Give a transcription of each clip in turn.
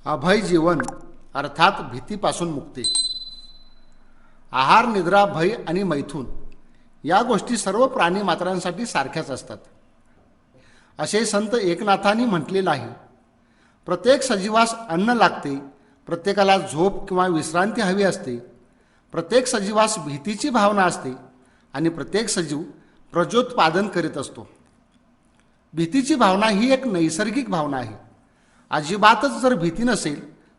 अभय जीवन अर्थात भीतीपासून मुक्ती. आहार, निद्रा, भय आणि मैथून या गोष्टी सर्व प्राणी मात्रांसाठी सारख्याच असतात असे संत एकनाथांनी म्हटलेलं आहे. प्रत्येक सजीवास अन्न लागते, प्रत्येकाला झोप किंवा विश्रांती हवी असते, प्रत्येक सजीवास भीतीची भावना असते आणि प्रत्येक सजीव प्रजोत्पादन करीत असतो. भीतीची भावना ही एक नैसर्गिक भावना आहे. अजिबातच जर भीती नसेल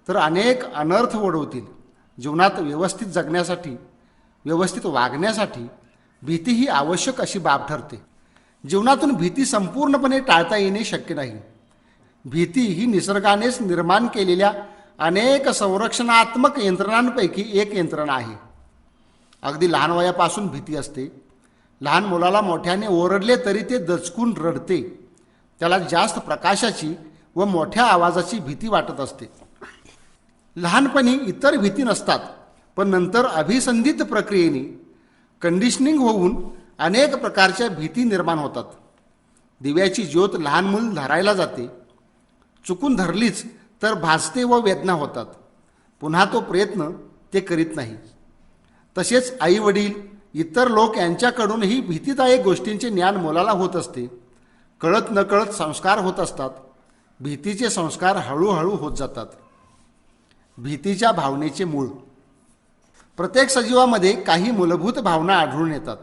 तर अनेक अनर्थ ओढवतील. जीवनात व्यवस्थित जगण्यासाठी, व्यवस्थित वागण्यासाठी भीती ही आवश्यक अशी बाब ठरते. जीवनातून भीती संपूर्णपणे टाळता येणे शक्य नाही. भीती ही निसर्गानेच निर्माण केलेल्या अनेक संरक्षणात्मक यंत्रणांपैकी एक यंत्रणा आहे. अगदी लहान वयापासून भीती असते. लहान मुलाला मोठ्याने ओरडले तरी ते दचकून रडते. त्याला जास्त प्रकाशाची व मोठ्या आवाजाची भीती वाटत असते. लहानपणी इतर भीती नसतात, पण नंतर अभिसंधित प्रक्रियेने कंडिशनिंग होऊन अनेक प्रकारच्या भीती निर्माण होतात. दिव्याची ज्योत लहान मूल धरायला जाते, चुकून धरलीच तर भाजते व वेदना होतात. पुन्हा तो प्रयत्न ते करीत नाही. तसेच आई वडील, इतर लोक यांच्याकडूनही भीतीदायक गोष्टींचे ज्ञान मुलाला होत असते. कळत नकळत संस्कार होत असतात. भीतीचे संस्कार हळूहळू होत जातात. भीतीच्या भावनेचे मूळ. प्रत्येक सजीवामध्ये काही मूलभूत भावना आढळून येतात.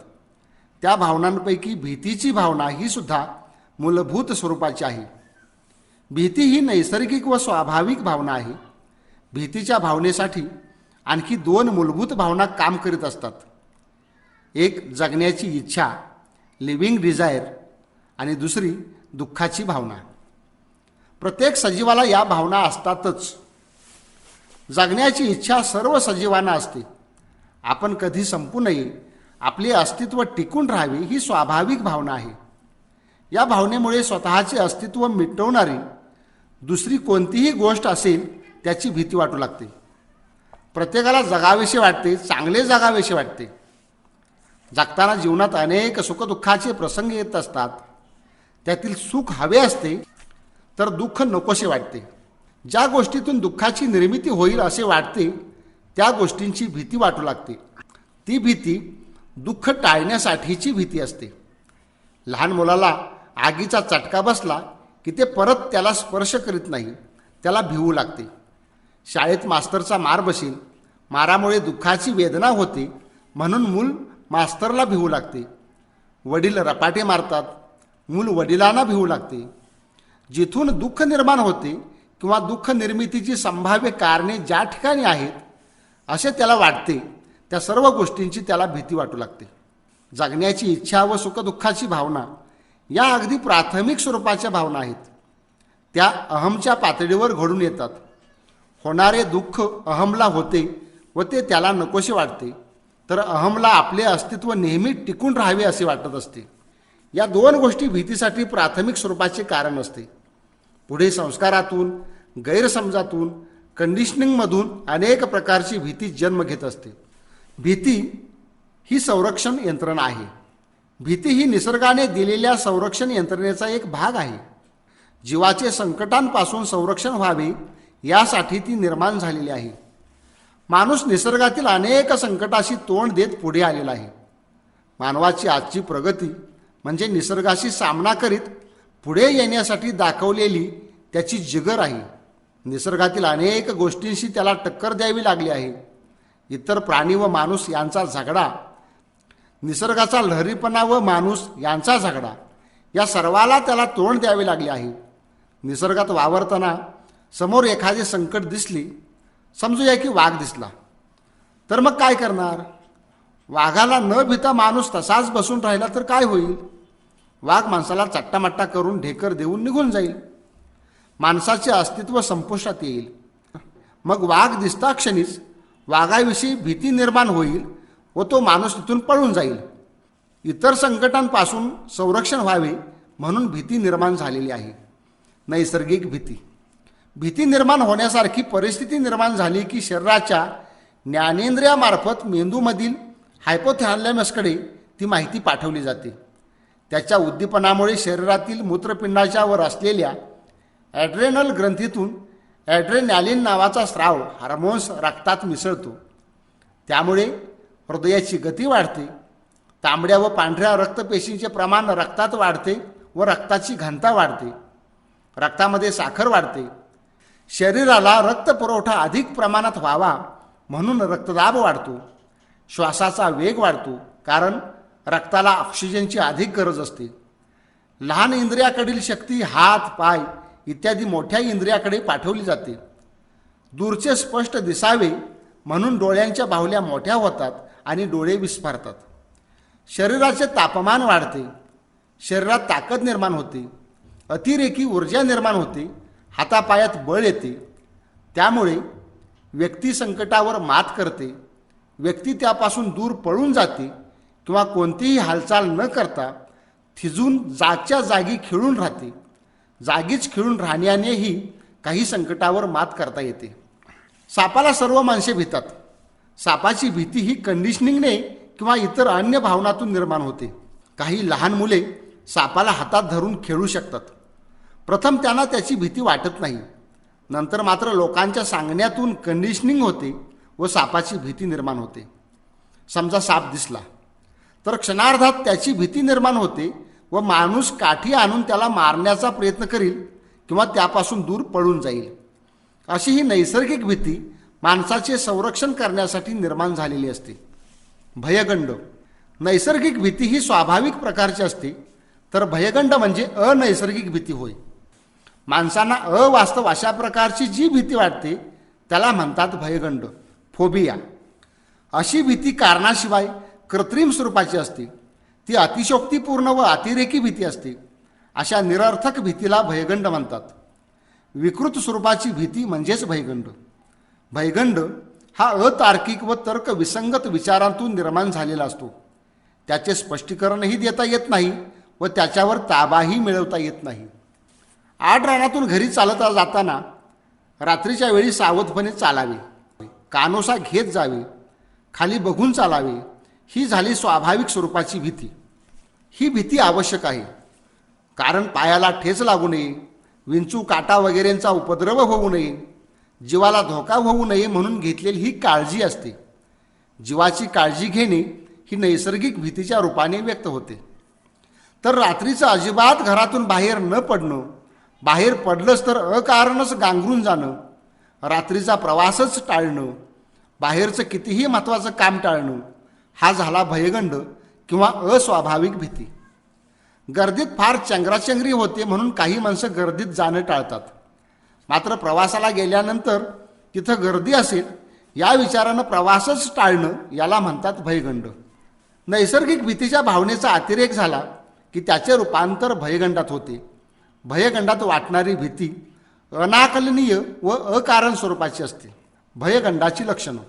त्या भावनांपैकी भीतीची भावना ही सुद्धा मूलभूत स्वरूपाची आहे. भीती ही नैसर्गिक व स्वाभाविक भावना आहे. भीतीच्या भावनेसाठी आणखी दोन मूलभूत भावना काम करीत असतात. एक जगण्याची इच्छा, लिव्हिंग डिझायर, आणि दुसरी दुःखाची भावना. प्रत्येक सजीवाला या भावना असतातच. जगण्याची इच्छा सर्व सजीवांना असते. आपण कधी संपू नये, आपले अस्तित्व टिकून राहावे ही स्वाभाविक भावना आहे. या भावनेमुळे स्वतःचे अस्तित्व मिटवणारी दुसरी कोणतीही गोष्ट असेल त्याची भीती वाटू लागते. प्रत्येकाला जगावेसे वाटते, चांगले जगावेसे वाटते. जगताना जीवनात अनेक सुखदुःखाचे प्रसंग येत असतात. त्यातील सुख हवे असते तर दुःख नकोसे वाटते. ज्या गोष्टीतून दुःखाची निर्मिती होईल असे वाटते त्या गोष्टींची भीती वाटू लागते. ती भीती दुःख टाळण्यासाठीची भीती असते. लहान मुलाला आगीचा चटका बसला की ते परत त्याला स्पर्श करीत नाही, त्याला भिवू लागते. शाळेत मास्तरचा मार बसेल, मारामुळे दुःखाची वेदना होते म्हणून मूल मास्तरला भिवू लागते. वडील रपाटे मारतात, मूल वडिलांना भिवू लागते. जिथून दुःख निर्माण होते किंवा दुःख निर्मितीची संभाव्य कारणे ज्या ठिकाणी आहेत असे त्याला वाटते, त्या सर्व गोष्टींची त्याला भीती वाटू लागते. जगण्याची इच्छा व सुखदुःखाची भावना या अगदी प्राथमिक स्वरूपाच्या भावना आहेत. त्या अहमच्या पातळीवर घडून येतात. होणारे दुःख अहमला होते व ते त्याला नकोसे वाटते, तर अहमला आपले अस्तित्व नेहमी टिकून राहावे असे वाटत असते. या दोन गोष्टी भीतीसाठी प्राथमिक स्वरूपाचे कारण असते. पुढे संस्कारातून, गैरसमजातून, कंडिशनिंगमधून अनेक प्रकारची भीती जन्म घेत असते. भीती ही संरक्षण यंत्रणा आहे. भीती ही निसर्गाने दिलेल्या संरक्षण यंत्रणेचा एक भाग आहे. जीवाचे संकटांपासून संरक्षण व्हावे यासाठी ती निर्माण झालेली आहे. माणूस निसर्गातील अनेक संकटाशी तोंड देत पुढे आलेला आहे. मानवाची आजची प्रगती म्हणजे निसर्गाशी सामना करीत पुढे येण्यासाठी दाखवलेली त्याची जिगर आहे. निसर्गातील अनेक गोष्टींशी त्याला टक्कर द्यावी लागली आहे. इतर प्राणी व माणूस यांचा झगडा, निसर्गाचा लहरीपणा व माणूस यांचा झगडा, या सर्वाला त्याला तोंड द्यावे लागले आहे. निसर्गात वावरताना समोर एखादे संकट दिसली, समजूया की वाघ दिसला, तर मग काय करणार? वाघाला न भीता माणूस तसाच बसून राहिला तर काय होईल? वाघ माणसाला चट्टामट्टा करून ढेकर देऊन निघून जाईल. माणसाचे अस्तित्व संपुष्टात येईल. मग वाघ दिसता क्षणीच वाघाविषयी भीती निर्माण होईल व तो माणूस तिथून पळून जाईल. इतर संकटांपासून संरक्षण व्हावे म्हणून भीती निर्माण झालेली आहे. नैसर्गिक भीती. भीती निर्माण होण्यासारखी परिस्थिती निर्माण झाली की शरीराच्या ज्ञानेंद्रियामार्फत मेंदूमधील हायपोथॅलॅमसकडे ती माहिती पाठवली जाते. त्याच्या उद्दीपनामुळे शरीरातील मूत्रपिंडाच्या वर असलेल्या ॲड्रेनल ग्रंथीतून ॲड्रेनॅलिन नावाचा स्राव हार्मोन्स रक्तात मिसळतो. त्यामुळे हृदयाची गती वाढते, तांबड्या व पांढऱ्या रक्तपेशींचे प्रमाण रक्तात वाढते व रक्ताची घनता वाढते. रक्तामध्ये साखर वाढते. शरीराला रक्तपुरवठा अधिक प्रमाणात व्हावा म्हणून रक्तदाब वाढतो. श्वासाचा वेग वाढतो, कारण रक्ताला ऑक्सिजनची अधिक गरज असते. लहान इंद्रियाकडील शक्ती हात पाय इत्यादी मोठ्या इंद्रियाकडे पाठवली जाते. दूरचे स्पष्ट दिसावे म्हणून डोळ्यांच्या बाहुल्या मोठ्या होतात आणि डोळे विस्फारतात. शरीराचे तापमान वाढते. शरीरात ताकद निर्माण होते. अतिरेकी ऊर्जा निर्माण होते. हातापायात बळ येते. त्यामुळे व्यक्ती संकटावर मात करते. व्यक्ती त्यापासून दूर पळून जाते किंवा कोणतीही हालचाल न करता थिजून जागच्या जागी खिळून राहते. जागीच खिळून राहण्यानेही काही संकटावर मात करता येते. सापाला सर्व माणसे भितात. सापाची भीती ही कंडिशनिंगने किंवा इतर अन्य भावनातून निर्माण होते. काही लहान मुले सापाला हातात धरून खेळू शकतात. प्रथम त्यांना त्याची भीती वाटत नाही. नंतर मात्र लोकांच्या सांगण्यातून कंडिशनिंग होते व सापाची भीती निर्माण होते. समजा साप दिसला तर क्षणार्धात त्याची भीती निर्माण होते व माणूस काठी आणून त्याला मारण्याचा प्रयत्न करील किंवा त्यापासून दूर पळून जाईल. अशी ही नैसर्गिक भीती माणसाचे संरक्षण करण्यासाठी निर्माण झालेली असते. भयगंड. नैसर्गिक भीती ही स्वाभाविक प्रकारची असते, तर भयगंड म्हणजे अनैसर्गिक भीती होय. माणसांना अवास्तव अशा प्रकारची जी भीती वाटते त्याला म्हणतात भयगंड, फोबिया. अशी भीती कारणाशिवाय कृत्रिम स्वरूपाची असते. ती अतिशयोक्तीपूर्ण व अतिरेकी भीती असते. अशा निरर्थक भीतीला भयगंड म्हणतात. विकृत स्वरूपाची भीती म्हणजेच भयगंड. भयगंड हा अतार्किक व तर्कविसंगत विचारांतून निर्माण झालेला असतो. त्याचे स्पष्टीकरणही देता येत नाही व त्याच्यावर ताबाही मिळवता येत नाही. आडरानातून घरी चालत जाताना रात्रीच्या वेळी सावधपणे चालावे. कानोसा घेत जावे. खाली बघून चालावे. ही झाली स्वाभाविक स्वरूपाची भीती. ही भीती आवश्यक आहे, कारण पायाला ठेच लागू नये, विंचू काटा वगैरेंचा उपद्रव होऊ नये, जीवाला धोका होऊ नये म्हणून घेतलेली ही काळजी असते. जीवाची काळजी घेणे ही नैसर्गिक भीतीच्या रूपाने व्यक्त होते. तर रात्रीचं अजिबात घरातून बाहेर न पडणं, बाहेर पडलंच तर अकारणच गांगरून जाणं, रात्रीचा प्रवासच टाळणं, बाहेरचं कितीही महत्त्वाचं काम टाळणं, हा झाला भयगंड किंवा अस्वाभाविक भीती. गर्दीत फार चंगराचंगरी होते म्हणून काही माणसं गर्दीत जाणं टाळतात. मात्र प्रवासाला गेल्यानंतर तिथं गर्दी असेल या विचारानं प्रवासच टाळणं याला म्हणतात भयगंड. नैसर्गिक भीतीच्या भावनेचा अतिरेक झाला की त्याचे रूपांतर भयगंडात होते. भयगंडात वाटणारी भीती अनाकलनीय व अकारण स्वरूपाची असते. भयगंडाची लक्षणं.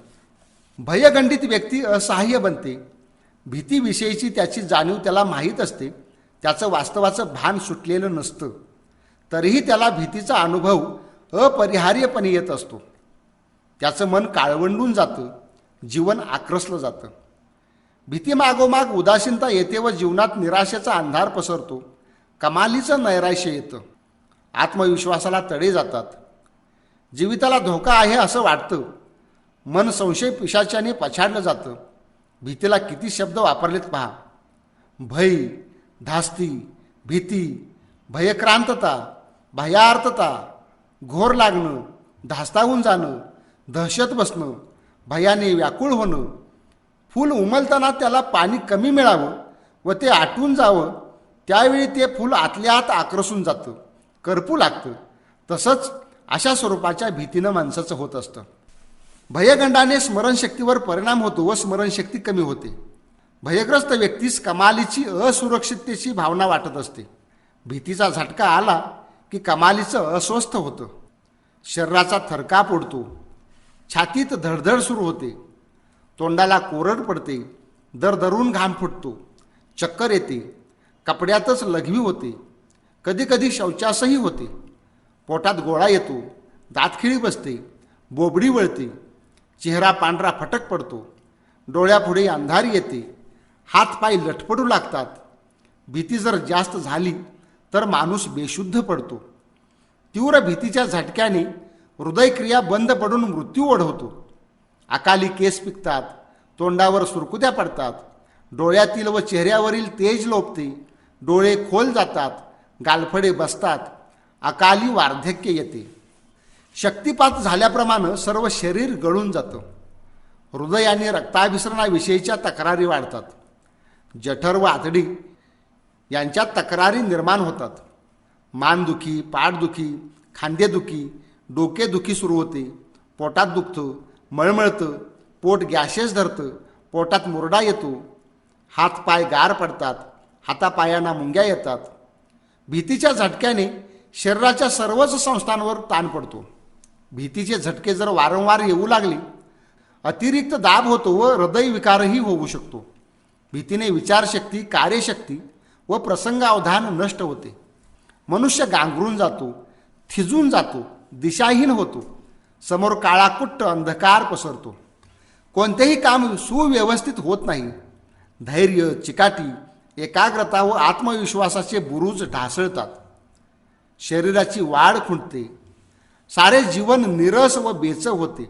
भयगंडित व्यक्ती असहाय्य बनते. भीतीविषयीची त्याची जाणीव त्याला माहीत असते. त्याचं वास्तवाचं भान सुटलेलं नसतं, तरीही त्याला भीतीचा अनुभव अपरिहार्यपणे येत असतो. त्याचं मन काळवंडून जातं. जीवन आक्रसलं जातं. भीतीमागोमाग उदासीनता येते व जीवनात निराशेचा अंधार पसरतो. कमालीचं नैराश्य येतं. आत्मविश्वासाला तडे जातात. जीविताला धोका आहे असं वाटतं. मन संशय पिशाच्याने पछाडलं जातं. भीतीला किती शब्द वापरलेत पहा. भय, धास्ती, भीती, भयक्रांतता, भयार्थता, घोर लागणं, धास्तावून जाणं, दहशत बसणं, भयाने व्याकुळ होणं, फूल उमलताना त्याला पाणी कमी मिळावं व ते आटून जावं, त्यावेळी ते फूल आतल्या आत आक्रसून जातं, करपू लागतं. तसंच अशा स्वरूपाच्या भीतीनं माणसाचं होत असतं. भयगंडाने स्मरणशक्तीवर परिणाम होतो व स्मरणशक्ती कमी होते. भयग्रस्त व्यक्तीस कमालीची असुरक्षिततेची भावना वाटत असते. भीतीचा झटका आला की कमालीचं अस्वस्थ होतं. शरीराचा थरकाप उडतो. छातीत धडधड सुरू होते. तोंडाला कोरड पडते. दरदरून घाम फुटतो. चक्कर येते. कपड्यातच लघवी होते. कधीकधी शौचासही होते. पोटात गोळा येतो. दातखिळी बसते. बोबडी वळते. चेहरा पांढरा फटक पडतो. डोळ्यापुढे अंधारी येते. हातपाय लटपडू लागतात. भीती जर जास्त झाली तर माणूस बेशुद्ध पडतो. तीव्र भीतीच्या झटक्याने हृदयक्रिया बंद पडून मृत्यू ओढवतो. अकाली केस पिकतात, तोंडावर सुरकुत्या पडतात, डोळ्यातील व चेहऱ्यावरील तेज लोपते, डोळे खोल जातात, गालफडे बसतात, अकाली वार्धक्य येते. शक्तिपात झाल्याप्रमाणे सर्व शरीर गळून जातं. हृदय आणि रक्ताभिसरणाविषयीच्या तक्रारी वाढतात. जठर व आतडी यांच्यात तक्रारी निर्माण होतात. मानदुखी, पाठदुखी, खांदेदुखी, डोकेदुखी सुरू होते. पोटात दुखतं, मळमळतं, पोट गॅसेस धरतं, पोटात मुरडा येतो, हातपाय गार पडतात, हातापायांना मुंग्या येतात. भीतीच्या झटक्याने शरीराच्या सर्वच संस्थांवर ताण पडतो. भीतीचे झटके जर वारंवार येऊ लागले, अतिरिक्त दाब होतो व हृदयविकारही होऊ शकतो. भीतीने विचारशक्ती, कार्यशक्ती व प्रसंगावधान नष्ट होते. मनुष्य गांगरून जातो, थिजून जातो, दिशाहीन होतो. समोर काळाकुट्ट अंधकार पसरतो. कोणतेही काम सुव्यवस्थित होत नाही. धैर्य, चिकाटी, एकाग्रता व आत्मविश्वासाचे बुरुज ढासळतात. शरीराची वाढ खुंटते. सारे जीवन निरस व बेचव होते.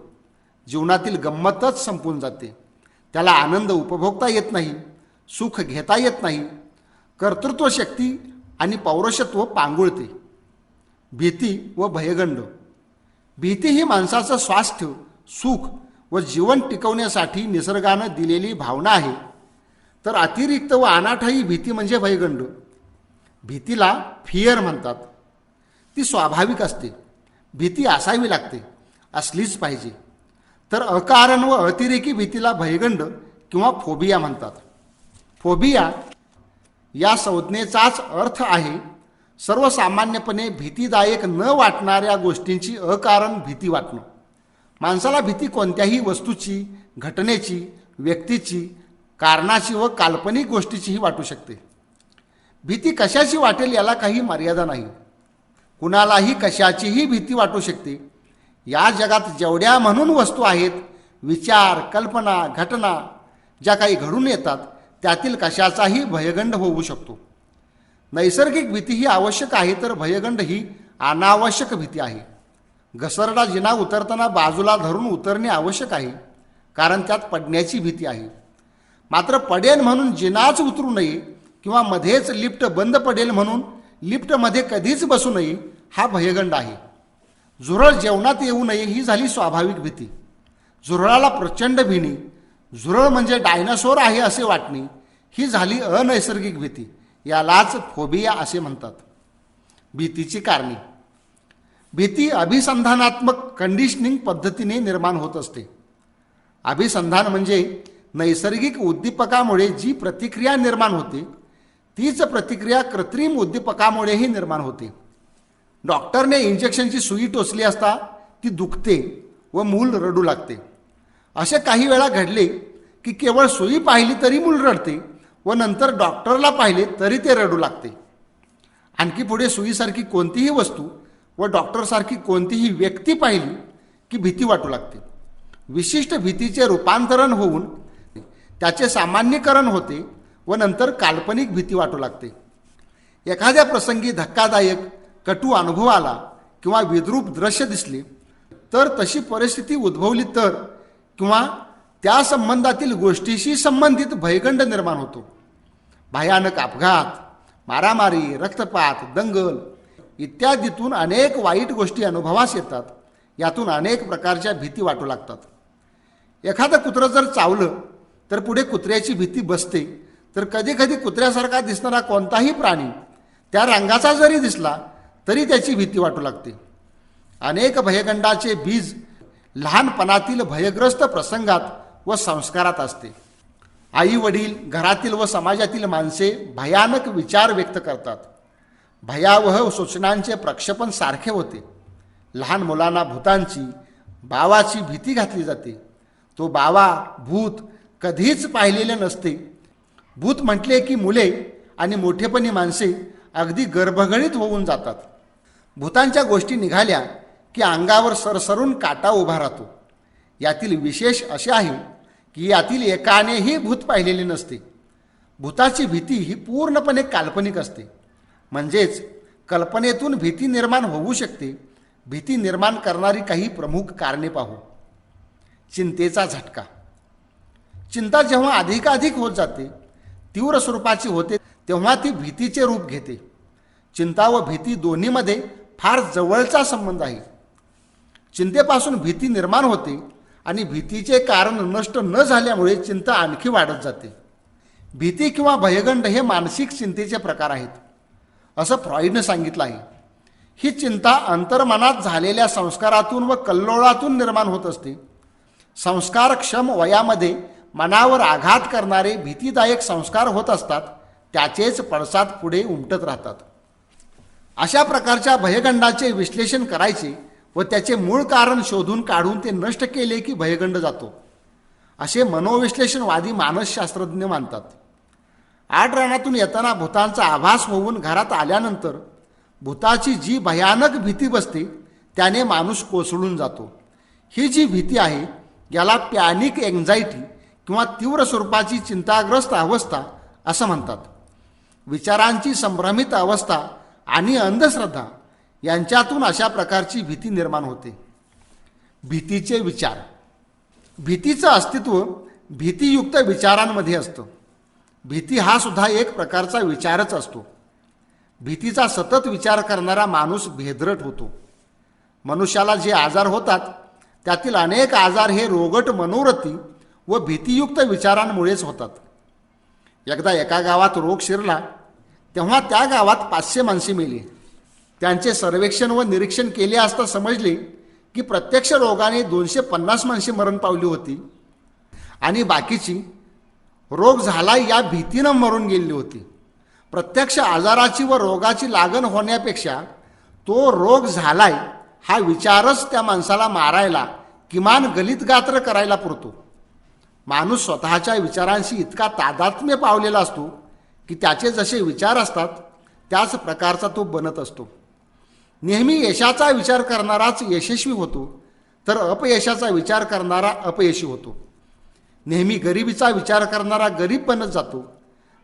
जीवनातील गंमतच संपून जाते. त्याला आनंद उपभोगता येत नाही, सुख घेता येत नाही. कर्तृत्व शक्ती आणि पौरुषत्व पांगुळते. भीती व भयगंड. भीती ही माणसाचं स्वास्थ्य, सुख व जीवन टिकवण्यासाठी निसर्गानं दिलेली भावना आहे. तर अतिरिक्त व अनाठायी भीती म्हणजे भयगंड. भीतीला फिअर म्हणतात. ती स्वाभाविक असते. भीती असावी लागते, असलीच पाहिजे. तर अकारण व अतिरेकी भीतीला भयगंड किंवा फोबिया म्हणतात. फोबिया या संज्ञेचाच अर्थ आहे सर्वसामान्यपणे भीतीदायक न वाटणाऱ्या गोष्टींची अकारण भीती वाटणं. माणसाला भीती कोणत्याही वस्तूची, घटनेची, व्यक्तीची, कारणाची व काल्पनिक गोष्टीचीही वाटू शकते. भीती कशाची वाटेल याला काही मर्यादा नाही. कुणालाही कशाचीही भीती वाटू शकते. या जगात जेवढ्या म्हणून वस्तू आहेत, विचार, कल्पना, घटना ज्या काही घडून येतात, त्यातील कशाचाही भयगंड होऊ शकतो. नैसर्गिक भीती ही आवश्यक आहे, तर भयगंड ही अनावश्यक भीती आहे. घसरडा जिना उतरताना बाजूला धरून उतरणे आवश्यक आहे, कारण त्यात पडण्याची भीती आहे. मात्र पडेल म्हणून जिनाच उतरू नये किंवा मध्येच लिफ्ट बंद पडेल म्हणून लिफ्टमध्ये कधीच बसू नये हा भयगंड आहे. झुरळ जेवणात येऊ नये ही झाली स्वाभाविक भीती. झुरळाला प्रचंड भिणी, झुरळ म्हणजे डायनासोर आहे असे वाटणे ही झाली अनैसर्गिक भीती. यालाच फोबिया असे म्हणतात. भीतीची कारणे. भीती अभिसंधानात्मक कंडिशनिंग पद्धतीने निर्माण होत असते. अभिसंधान म्हणजे नैसर्गिक उद्दीपकामुळे जी प्रतिक्रिया निर्माण होते, तीच प्रतिक्रिया कृत्रिम उद्दीपकामुळेही निर्माण होते. डॉक्टरने इंजेक्शनची सुई टोचली असता ती दुखते व मूल रडू लागते. असे काही वेळा घडले की केवळ सुई पाहिली तरी मूल रडते व नंतर डॉक्टरला पाहिले तरी ते रडू लागते. आणखी पुढे सुईसारखी कोणतीही वस्तू व डॉक्टरसारखी कोणतीही व्यक्ती पाहिली की भीती वाटू लागते. विशिष्ट भीतीचे रूपांतरण होऊन त्याचे सामान्यीकरण होते व नंतर काल्पनिक भीती वाटू लागते. एखाद्या प्रसंगी धक्कादायक कटू अनुभव आला किंवा विद्रूप दृश्य दिसले तर तशी परिस्थिती उद्भवली तर किंवा त्या संबंधातील गोष्टीशी संबंधित भयगंड निर्माण होतो. भयानक अपघात, मारामारी, रक्तपात, दंगल इत्यादीतून अनेक वाईट गोष्टी अनुभवास येतात. यातून अनेक प्रकारच्या भीती वाटू लागतात. एखादं कुत्रं जर चावलं तर पुढे कुत्र्याची भीती बसते. तर कधी कधी कुत्र्यासारखा दिसणारा कोणताही प्राणी त्या रंगाचा जरी दिसला तरी त्याची भीती वाटू लागते. अनेक भयगंडाचे बीज लहानपणातील भयग्रस्त प्रसंगात व संस्कारात असते. आई वडील, घरातील व समाजातील माणसे भयानक विचार व्यक्त करतात. भयावह सूचनांचे प्रक्षेपण सारखे होते. लहान मुलांना भूतांची, बावाची भीती घातली जाते. तो बावा, भूत कधीच पाहिलेले नसते. भूत म्हटले की मुले आणि मोठेपणी माणसे अगदी गर्भगळीत होऊन जातात. भूतांच्या गोष्टी निघाल्या की अंगावर सरसरून काटा उभा राहतो. यातील विशेष असे आहे की यातील एकानेही भूत पाहिलेले नसते. भूताची भीती ही पूर्णपणे काल्पनिक असते. म्हणजेच कल्पनेतून भीती निर्माण होऊ शकते. भीती निर्माण करणारी काही प्रमुख कारणे पाहू. चिंतेचा झटका. चिंता जेव्हा अधिकाधिक होत जाते, तीव्र स्वरूपाची होते, तेव्हा ती भीतीचे रूप घेते. चिंता व भीती दोन्हीमध्ये फार जवळचा संबंध आहे. चिंतेपासून भीती निर्माण होते आणि भीतीचे कारण नष्ट न झाल्यामुळे चिंता आणखी वाढत जाते. भीती किंवा भयगंड हे मानसिक चिंतेचे प्रकार आहेत, असं फ्रॉइडनं सांगितलं आहे. ही चिंता अंतर्मनात झालेल्या संस्कारातून व कल्लोळातून निर्माण होत असते. संस्कारक्षम वयामध्ये मनावर आघात करणारे भीतीदायक संस्कार होत असतात, त्याचेच पडसाद पुढे उमटत राहतात. अशा प्रकारच्या भयगंडाचे विश्लेषण करायचे व त्याचे मूळ कारण शोधून काढून ते नष्ट केले की भयगंड जातो, असे मनोविश्लेषणवादी मानसशास्त्रज्ञ मानतात. आडरानातून येताना भूतांचा आभास होऊन घरात आल्यानंतर भूताची जी भयानक भीती बसते त्याने माणूस कोसळून जातो. ही जी भीती आहे याला पॅनिक एन्झायटी किंवा तीव्र स्वरूपाची चिंताग्रस्त अवस्था असं म्हणतात. विचारांची संभ्रमित अवस्था आणि अंधश्रद्धा यांच्यातून अशा प्रकारची भीती निर्माण होते. भीतीचे विचार. भीतीचं अस्तित्व भीतीयुक्त विचारांमध्ये असतं. भीती हा सुद्धा एक प्रकारचा विचारच असतो. भीतीचा सतत विचार करणारा माणूस भेदरट होतो. मनुष्याला जे आजार होतात त्यातील अनेक आजार हे रोगट मनोवृत्ती व भीतीयुक्त विचारांमुळेच होतात. एकदा एका गावात रोग शिरला तेव्हा त्या गावात 500 माणसे मेली. त्यांचे सर्वेक्षण व निरीक्षण केले असता समजले की प्रत्यक्ष रोगाने 250 माणसे मरण पावली होती आणि बाकीची रोग झाला या भीतीनं मरून गेलेली होती. प्रत्यक्ष आजाराची व रोगाची लागण होण्यापेक्षा तो रोग झालाय हा विचारच त्या माणसाला मारायला किमान गलितगात्र करायला पुरतो. माणूस स्वतःच्या विचारांशी इतका तादात्म्य पावलेला असतो की त्याचे जसे विचार असतात त्याच प्रकारचा तो बनत असतो. नेहमी यशाचा विचार करणाराच यशस्वी होतो, तर अपयशाचा विचार करणारा अपयशी होतो. नेहमी गरिबीचा विचार करणारा गरीब बनत जातो.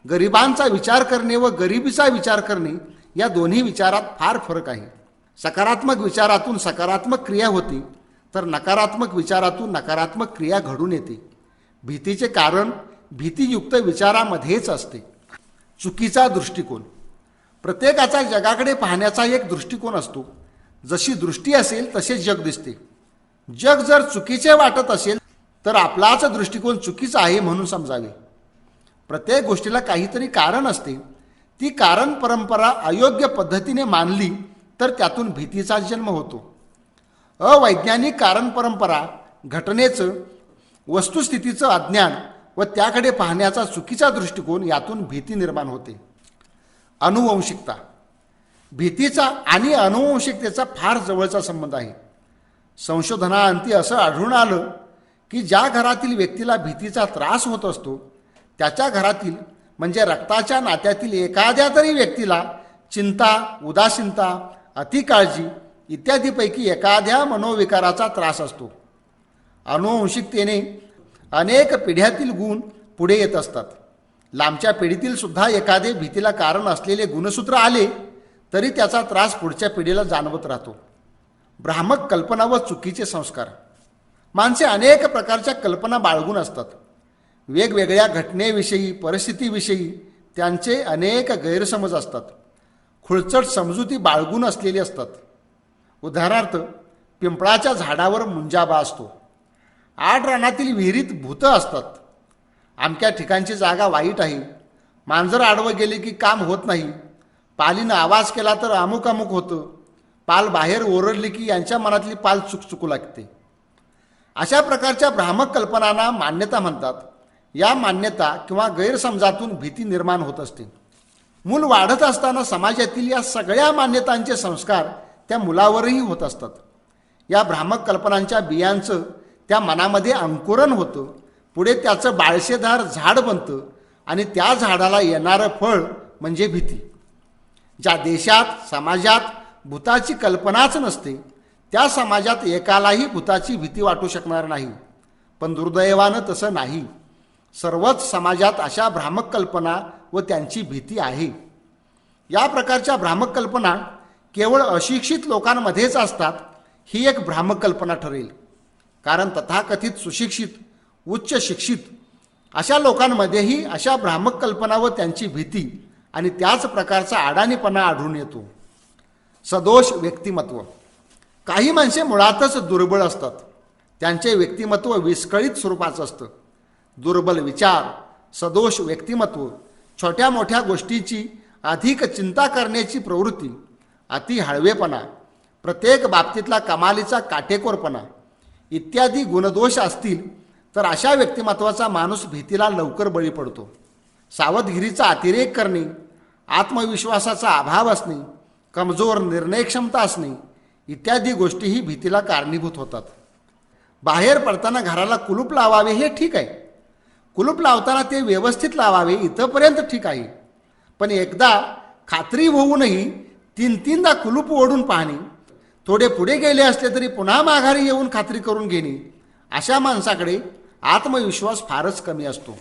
गरिबांचा विचार करणे व गरिबीचा विचार करणे या दोन्ही विचारात फार फरक आहे. सकारात्मक विचारातून सकारात्मक क्रिया होते, तर नकारात्मक विचारातून नकारात्मक क्रिया घडून येते. भीतीचे कारण भीतीयुक्त विचारामध्येच असते. चुकीचा दृष्टिकोन. प्रत्येकाचा जगाकडे पाहण्याचा एक दृष्टिकोन असतो. जशी दृष्टी असेल तसे जग दिसते. जग जर चुकीचे वाटत असेल तर आपलाच दृष्टिकोन चुकीचा आहे म्हणून समजावे. प्रत्येक गोष्टीला काहीतरी कारण असते. ती कारण परंपरा अयोग्य पद्धतीने मानली तर त्यातून भीतीचा जन्म होतो. अवैज्ञानिक कारण परंपरा, घटनेचं वस्तुस्थितीचं अज्ञान व त्याकडे पाहण्याचा चुकीचा दृष्टिकोन यातून भीती निर्माण होते. अनुवंशिकता. भीतीचा आणि अनुवंशिकतेचा फार जवळचा संबंध आहे. संशोधनाअंती असं आढळून आलं की ज्या घरातील व्यक्तीला भीतीचा त्रास होत असतो त्याच्या घरातील म्हणजे रक्ताच्या नात्यातील एखाद्या तरी व्यक्तीला चिंता, उदासीनता, अतिकाळजी इत्यादीपैकी एखाद्या मनोविकाराचा त्रास असतो. अनुवंशिकतेने अनेक पिढ्यातील गुण पुढे येत असतात. लांबच्या पिढीतील सुद्धा एखादे भीतीला कारण असलेले गुणसूत्र आले तरी त्याचा त्रास पुढच्या पिढीला जाणवत राहतो. भ्रामक कल्पना व चुकीचे संस्कार. माणसे अनेक प्रकारच्या कल्पना बाळगून असतात. वेगवेगळ्या घटनेविषयी, परिस्थितीविषयी त्यांचे अनेक गैरसमज असतात. खुळचट समजुती बाळगून असलेली असतात. उदाहरणार्थ, पिंपळाच्या झाडावर मुंजाबा असतो. आडरानातील विहिरीत भूतं असतात. अमक्या ठिकाणची जागा वाईट आहे. मांजर आडवं गेले की काम होत नाही. पालीनं आवाज केला तर अमुक अमुक होतं. पाल बाहेर ओरडली की यांच्या मनातली पाल चुकचुकू लागते. अशा प्रकारच्या भ्रामक कल्पनांना मान्यता म्हणतात. या मान्यता किंवा गैरसमजातून भीती निर्माण होत असते. मूल वाढत असताना समाजातील या सगळ्या मान्यतांचे संस्कार त्या मुलावरही होत असतात. या भ्रामक कल्पनांच्या बियांचं त्या मनामध्ये अंकुरण होतं. पुढे त्याचं बाळशेदार झाड बनतं आणि त्या झाडाला येणारं फळ म्हणजे भीती. ज्या देशात, समाजात भूताची कल्पनाच नसते त्या समाजात एकालाही भूताची भीती वाटू शकणार नाही. पण दुर्दैवानं तसं नाही. सर्वच समाजात अशा भ्रामक कल्पना व त्यांची भीती आहे. या प्रकारच्या भ्रामक कल्पना केवळ अशिक्षित लोकांमध्येच असतात ही एक भ्रामक कल्पना ठरेल. कारण तथाकथित सुशिक्षित, उच्च शिक्षित अशा लोकांमध्येही अशा भ्रामक कल्पना व त्यांची भीती आणि त्याच प्रकारचा अडाणीपणा आढळून येतो. सदोष व्यक्तिमत्व. काही माणसे मुळातच दुर्बळ असतात. त्यांचे व्यक्तिमत्व विस्कळीत स्वरूपाचं असतं. दुर्बल विचार, सदोष व्यक्तिमत्व, छोट्या मोठ्या गोष्टीची अधिक चिंता करण्याची प्रवृत्ती, अति हळवेपणा, प्रत्येक बाबतीतला कमालीचा काटेकोरपणा इत्यादी गुणदोष असतील तर अशा व्यक्तिमत्वाचा माणूस भीतीला लवकर बळी पडतो. सावधगिरीचा अतिरेक करणे, आत्मविश्वासाचा अभाव असणे, कमजोर निर्णयक्षमता असणे इत्यादी गोष्टीही भीतीला कारणीभूत होतात. बाहेर पडताना घराला कुलूप लावावे हे ठीक आहे. कुलूप लावताना ते व्यवस्थित लावावे इथंपर्यंत ठीक आहे. पण एकदा खात्री होऊनही तीनदा कुलूप ओढून पाहणे, थोडे पुढे गेले असले तरी पुन्हा माघारी येऊन खात्री करून घेणे, अशा माणसाकडे आत्मविश्वास फारच कमी असतो.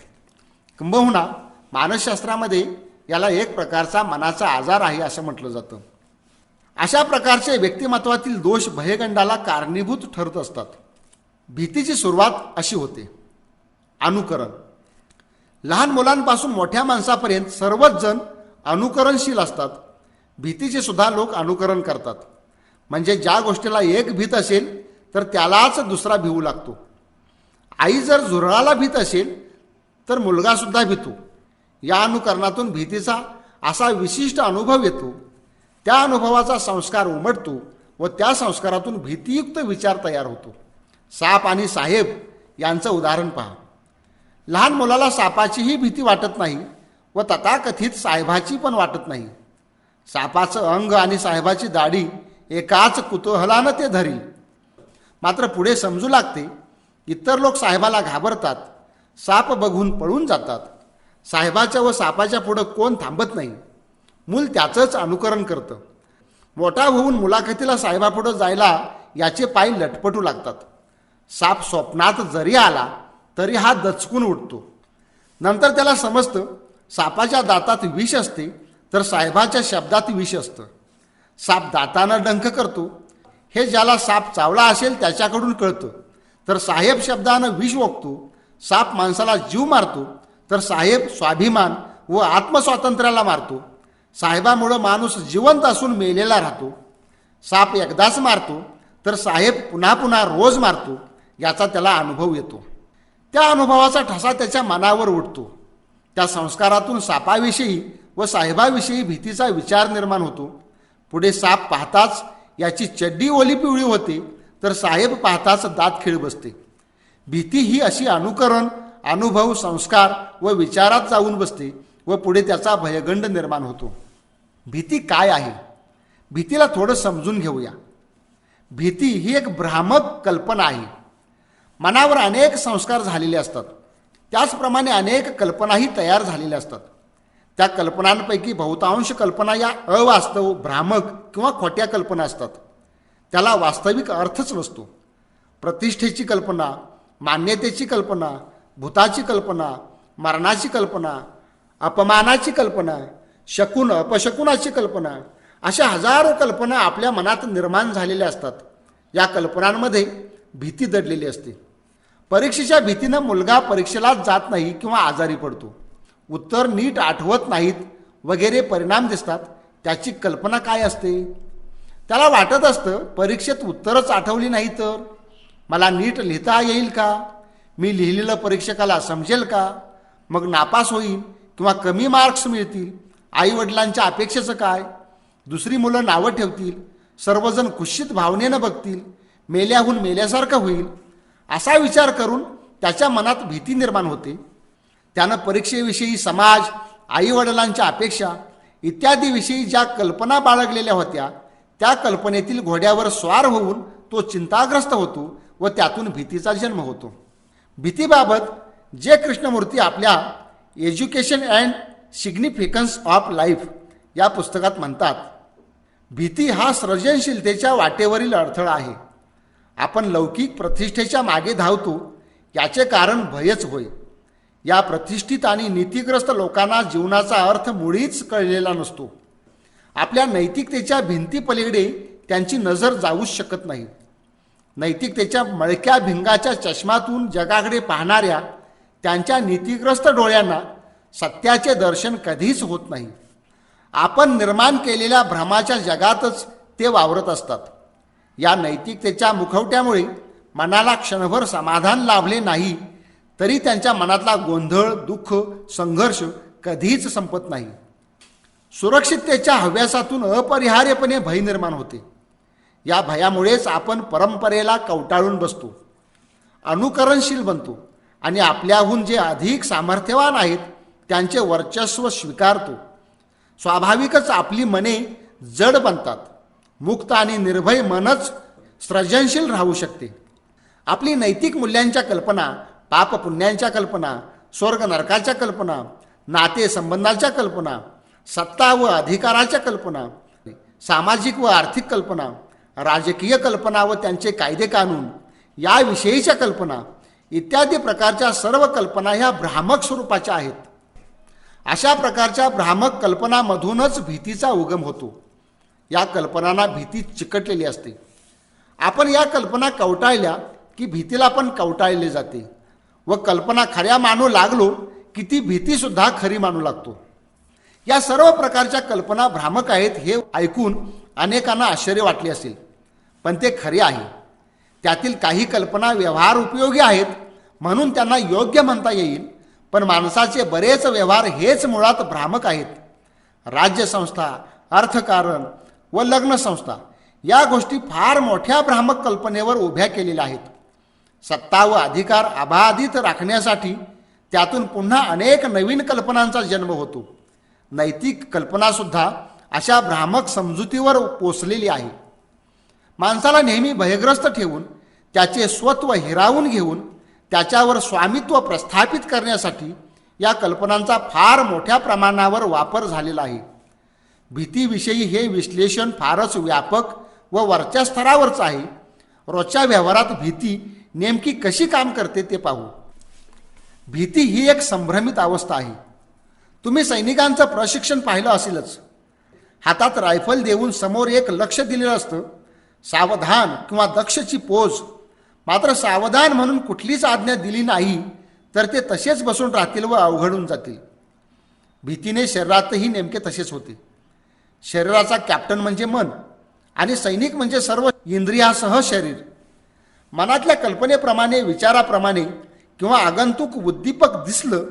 किंबहुना मानसशास्त्रामध्ये याला एक प्रकारचा मनाचा आजार आहे असं म्हटलं जातं. अशा प्रकारचे व्यक्तिमत्वातील दोष भयगंडाला कारणीभूत ठरत असतात. भीतीची सुरुवात अशी होते. अनुकरण. लहान मुलांपासून मोठ्या माणसापर्यंत सर्वच जण अनुकरणशील असतात. भीतीचे सुद्धा लोक अनुकरण करतात. म्हणजे ज्या गोष्टीला एक भीत असेल तर त्यालाच दुसरा भिवू लागतो. आई जर झुरळाला भीत असेल तर मुलगासुद्धा भीतो. या अनुकरणातून भीतीचा असा विशिष्ट अनुभव येतो. त्या अनुभवाचा संस्कार उमटतो व त्या संस्कारातून भीतियुक्त विचार तयार होतो. साप आणि साहेब यांचं उदाहरण पहा. लहान मुलाला सापाचीही भीती वाटत नाही व तथाकथित साहेबाची पण वाटत नाही. सापाचं अंग आणि साहेबाची दाढी एकाच कुतूहलानं ते धरील. मात्र पुढे समजू लागते इतर लोक साहेबाला घाबरतात, साप बघून पळून जातात. साहेबाच्या व सापाच्या पुढं कोण थांबत नाही. मूल त्याचंच अनुकरण करतं. मोठा होऊन मुलाखतीला साहेबापुढं जायला याचे पाय लटपटू लागतात. साप स्वप्नात जरी आला तरी हा दचकून उठतो. नंतर त्याला समजतं सापाच्या दातात विष असते तर साहेबाच्या शब्दात विष असतं. साप दातानं डंख करतो हे ज्याला साप चावला असेल त्याच्याकडून कळतं. तर साहेब शब्दानं विष ओकतो. साप माणसाला जीव मारतो तर साहेब स्वाभिमान व आत्मस्वातंत्र्याला मारतो. साहेबामुळं माणूस जिवंत असून मेलेला राहतो. साप एकदाच मारतो तर साहेब पुन्हा पुन्हा रोज मारतो याचा त्याला अनुभव येतो. त्या अनुभवाचा ठसा त्याच्या मनावर उठतो. त्या संस्कारातून सापाविषयी व साहेबाविषयी भीतीचा विचार निर्माण होतो. पुढे साप पाहताच याची चड्डी ओली पिवळी होते तर साहेब पाहताच दात खीळ बसते. भीती ही अशी अनुकरण, अनुभव, संस्कार व विचारात जाऊन बसते व पुढे त्याचा भयगंड निर्माण होतो. भीती काय आहे? भीतीला थोडं समजून घेऊया. भीती ही एक भ्रामक कल्पना आहे. मनावर अनेक संस्कार झालेले असतात. त्याचप्रमाणे अनेक कल्पनाही तयार झालेल्या असतात. त्या कल्पनांपैकी बहुतांश कल्पना या अवास्तव, भ्रामक किंवा खोट्या कल्पना असतात. त्याला वास्तविक अर्थच नसतो. प्रतिष्ठेची कल्पना, मान्यतेची कल्पना, भूताची कल्पना, मरणाची कल्पना, अपमानाची कल्पना, शकून अपशकुनाची कल्पना, अशा हजारो कल्पना आपल्या मनात निर्माण झालेल्या असतात. या कल्पनांमध्ये भीती दडलेली असते. परीक्षेच्या भीतीनं मुलगा परीक्षेलाच जात नाही किंवा आजारी पडतो. उत्तर नीट आठवत नाहीत वगैरे परिणाम दिसतात. त्याची कल्पना काय असते? त्याला वाटत असतं परीक्षेत उत्तरच आठवली नाही तर मला नीट लिहिता येईल का? मी लिहिलेलं परीक्षकाला समजेल का? मग नापास होईल किंवा कमी मार्क्स मिळतील. आईवडिलांच्या अपेक्षेचं काय? दुसरी मुलं नावं ठेवतील. सर्वजण कुशीत भावनेनं बघतील. मेल्याहून मेल्यासारखं होईल. असा विचार करून त्याच्या मनात भीती निर्माण होते. त्यानं परीक्षेविषयी, समाज, आईवडिलांच्या अपेक्षा इत्यादीविषयी ज्या कल्पना बाळगलेल्या होत्या त्या कल्पनेतील घोड्यावर स्वार होऊन तो चिंताग्रस्त होतो व त्यातून भीतीचा जन्म होतो. भीतीबाबत जे कृष्णमूर्ती आपल्या education and significance of life या पुस्तकात म्हणतात, भीती हा सर्जनशीलतेच्या वाटेवरील अडथळा आहे. आपण लौकिक प्रतिष्ठेच्या मागे धावतो याचे कारण भयच होय. या प्रतिष्ठित आणि नीतिग्रस्त लोकांना जीवनाचा अर्थ मुळीच कळलेला नसतो. आपल्या नैतिकतेच्या भिंतीपलीकडे त्यांची नजर जाऊच शकत नाही. नैतिकतेच्या मळक्या भिंगाच्या चष्मातून जगाकडे पाहणाऱ्या त्यांच्या नीतिग्रस्त डोळ्यांना सत्याचे दर्शन कधीच होत नाही. आपण निर्माण केलेल्या भ्रमाच्या जगातच ते वावरत असतात. या नैतिकतेच्या मुखवट्यामुळे मनाला क्षणभर समाधान लाभले नाही तरी त्यांच्या मनातला गोंधळ, दुःख, संघर्ष कधीच संपत नाही. सुरक्षिततेच्या हव्यासातून अपरिहार्यपणे भय निर्माण होते. या भयामुळेच आपण परंपरेला कवटाळून बसतो, अनुकरणशील बनतो आणि आपल्याहून जे अधिक सामर्थ्यवान आहेत त्यांचे वर्चस्व स्वीकारतो. स्वाभाविकच आपली मने जड बनतात. मुक्त आणि निर्भय मनच सृजनशील राहू शकते. आपली नैतिक मूल्यांच्या कल्पना, पाप पुण्यांच्या कल्पना, स्वर्ग नरकाच्या कल्पना, नाते संबंधाच्या कल्पना, सत्ता व अधिकाराच्या कल्पना, सामाजिक व आर्थिक कल्पना, राजकीय कल्पना व त्यांचे कायदे कानून याविषयीच्या कल्पना इत्यादी प्रकारच्या सर्व कल्पना ह्या भ्रामक स्वरूपाच्या आहेत. अशा प्रकारच्या भ्रामक कल्पनामधूनच भीतीचा उगम होतो. या कल्पनांना भीती चिकटलेली असते. आपण या कल्पना कवटाळल्या की भीतीला पण कवटाळले जाते व कल्पना खऱ्या मानू लागलो की ती भीतीसुद्धा खरी मानू लागतो. या सर्व प्रकारच्या कल्पना भ्रामक आहेत हे ऐकून अनेकांना आश्चर्य वाटले असेल, पण ते खरे आहे. त्यातील काही कल्पना व्यवहार उपयोगी आहेत म्हणून त्यांना योग्य म्हणता येईल, पण माणसाचे बरेच व्यवहार हेच मुळात भ्रामक आहेत. राज्यसंस्था, अर्थकारण व लग्न संस्था या गोष्टी फार मोठ्या भ्रामक कल्पनेवर उभ्या केलेल्या आहेत. सत्ता व अधिकार अबाधित राखण्यासाठी त्यातून पुन्हा अनेक नवीन कल्पनांचा जन्म होतो. नैतिक कल्पनासुद्धा अशा भ्रामक समजुतीवर पोचलेली आहे. माणसाला नेहमी भयग्रस्त ठेवून त्याचे स्वत्व हिरावून घेऊन त्याच्यावर स्वामित्व प्रस्थापित करण्यासाठी या कल्पनांचा फार मोठ्या प्रमाणावर वापर झालेला आहे. भीतीविषयी हे विश्लेषण फारच व्यापक व वरच्या स्तरावरच आहे. रोजच्या व्यवहारात भीती नेमकी कशी काम करते ते पाहू. भीती ही एक संभ्रमित अवस्था आहे. तुम्ही सैनिकांचं प्रशिक्षण पाहिलं असेलच. हातात रायफल देऊन समोर एक लक्ष दिलेलं असतं, सावधान किंवा दक्षची पोज. मात्र सावधान म्हणून कुठलीच आज्ञा दिली नाही तर ते तसेच बसून राहतील व अवघडून जातील. भीतीने शरीरातही नेमके तसेच होते. शरीराचा कॅप्टन म्हणजे मन आणि सैनिक म्हणजे सर्व इंद्रियासह शरीर. मनातल्या कल्पनेप्रमाणे, विचाराप्रमाणे किंवा आगंतुक उद्दीपक दिसलं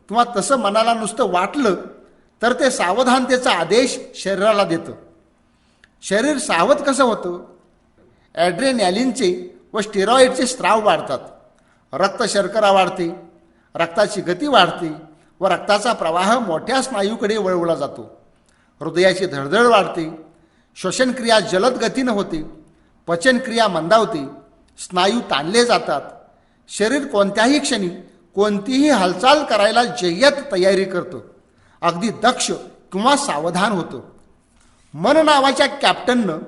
किंवा तसं मनाला नुसतं वाटलं तर ते सावधानतेचा आदेश शरीराला देतं. शरीर सावध कसं होतं? ॲड्रेनॅलिनचे व स्टेरॉइडचे स्त्राव वाढतात. रक्त शर्करा वाढते, रक्ताची गती वाढते व रक्ताचा प्रवाह मोठ्या स्नायूकडे वळवला जातो. हृदयाची धडधड वाढते, श्वसनक्रिया जलद गतीनं होते, पचनक्रिया मंदावते, स्नायू ताणले जातात. शरीर कोणत्याही क्षणी कोणतीही हालचाल करायला जय्यत तयारी करतं, अगदी दक्ष किंवा सावधान होतं. मन नावाच्या कॅप्टननं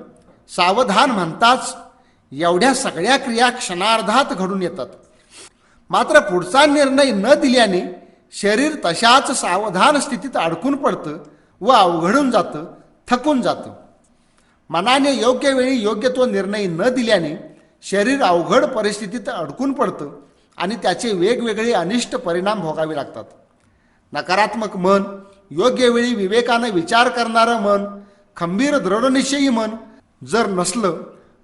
सावधान म्हणताच एवढ्या सगळ्या क्रिया क्षणार्धात घडून येतात. मात्र पुढचा निर्णय न दिल्याने शरीर तशाच सावधान स्थितीत अडकून पडतं व अवघडून जातं, थकून जातं. मनाने योग्य वेळी योग्य तो निर्णय न दिल्याने शरीर अवघड परिस्थितीत अडकून पडतं आणि त्याचे वेगवेगळे अनिष्ट परिणाम भोगावे लागतात. नकारात्मक मन, योग्य वेळी विवेकानं विचार करणारं मन, खंबीर दृढनिश्चयी मन जर नसलं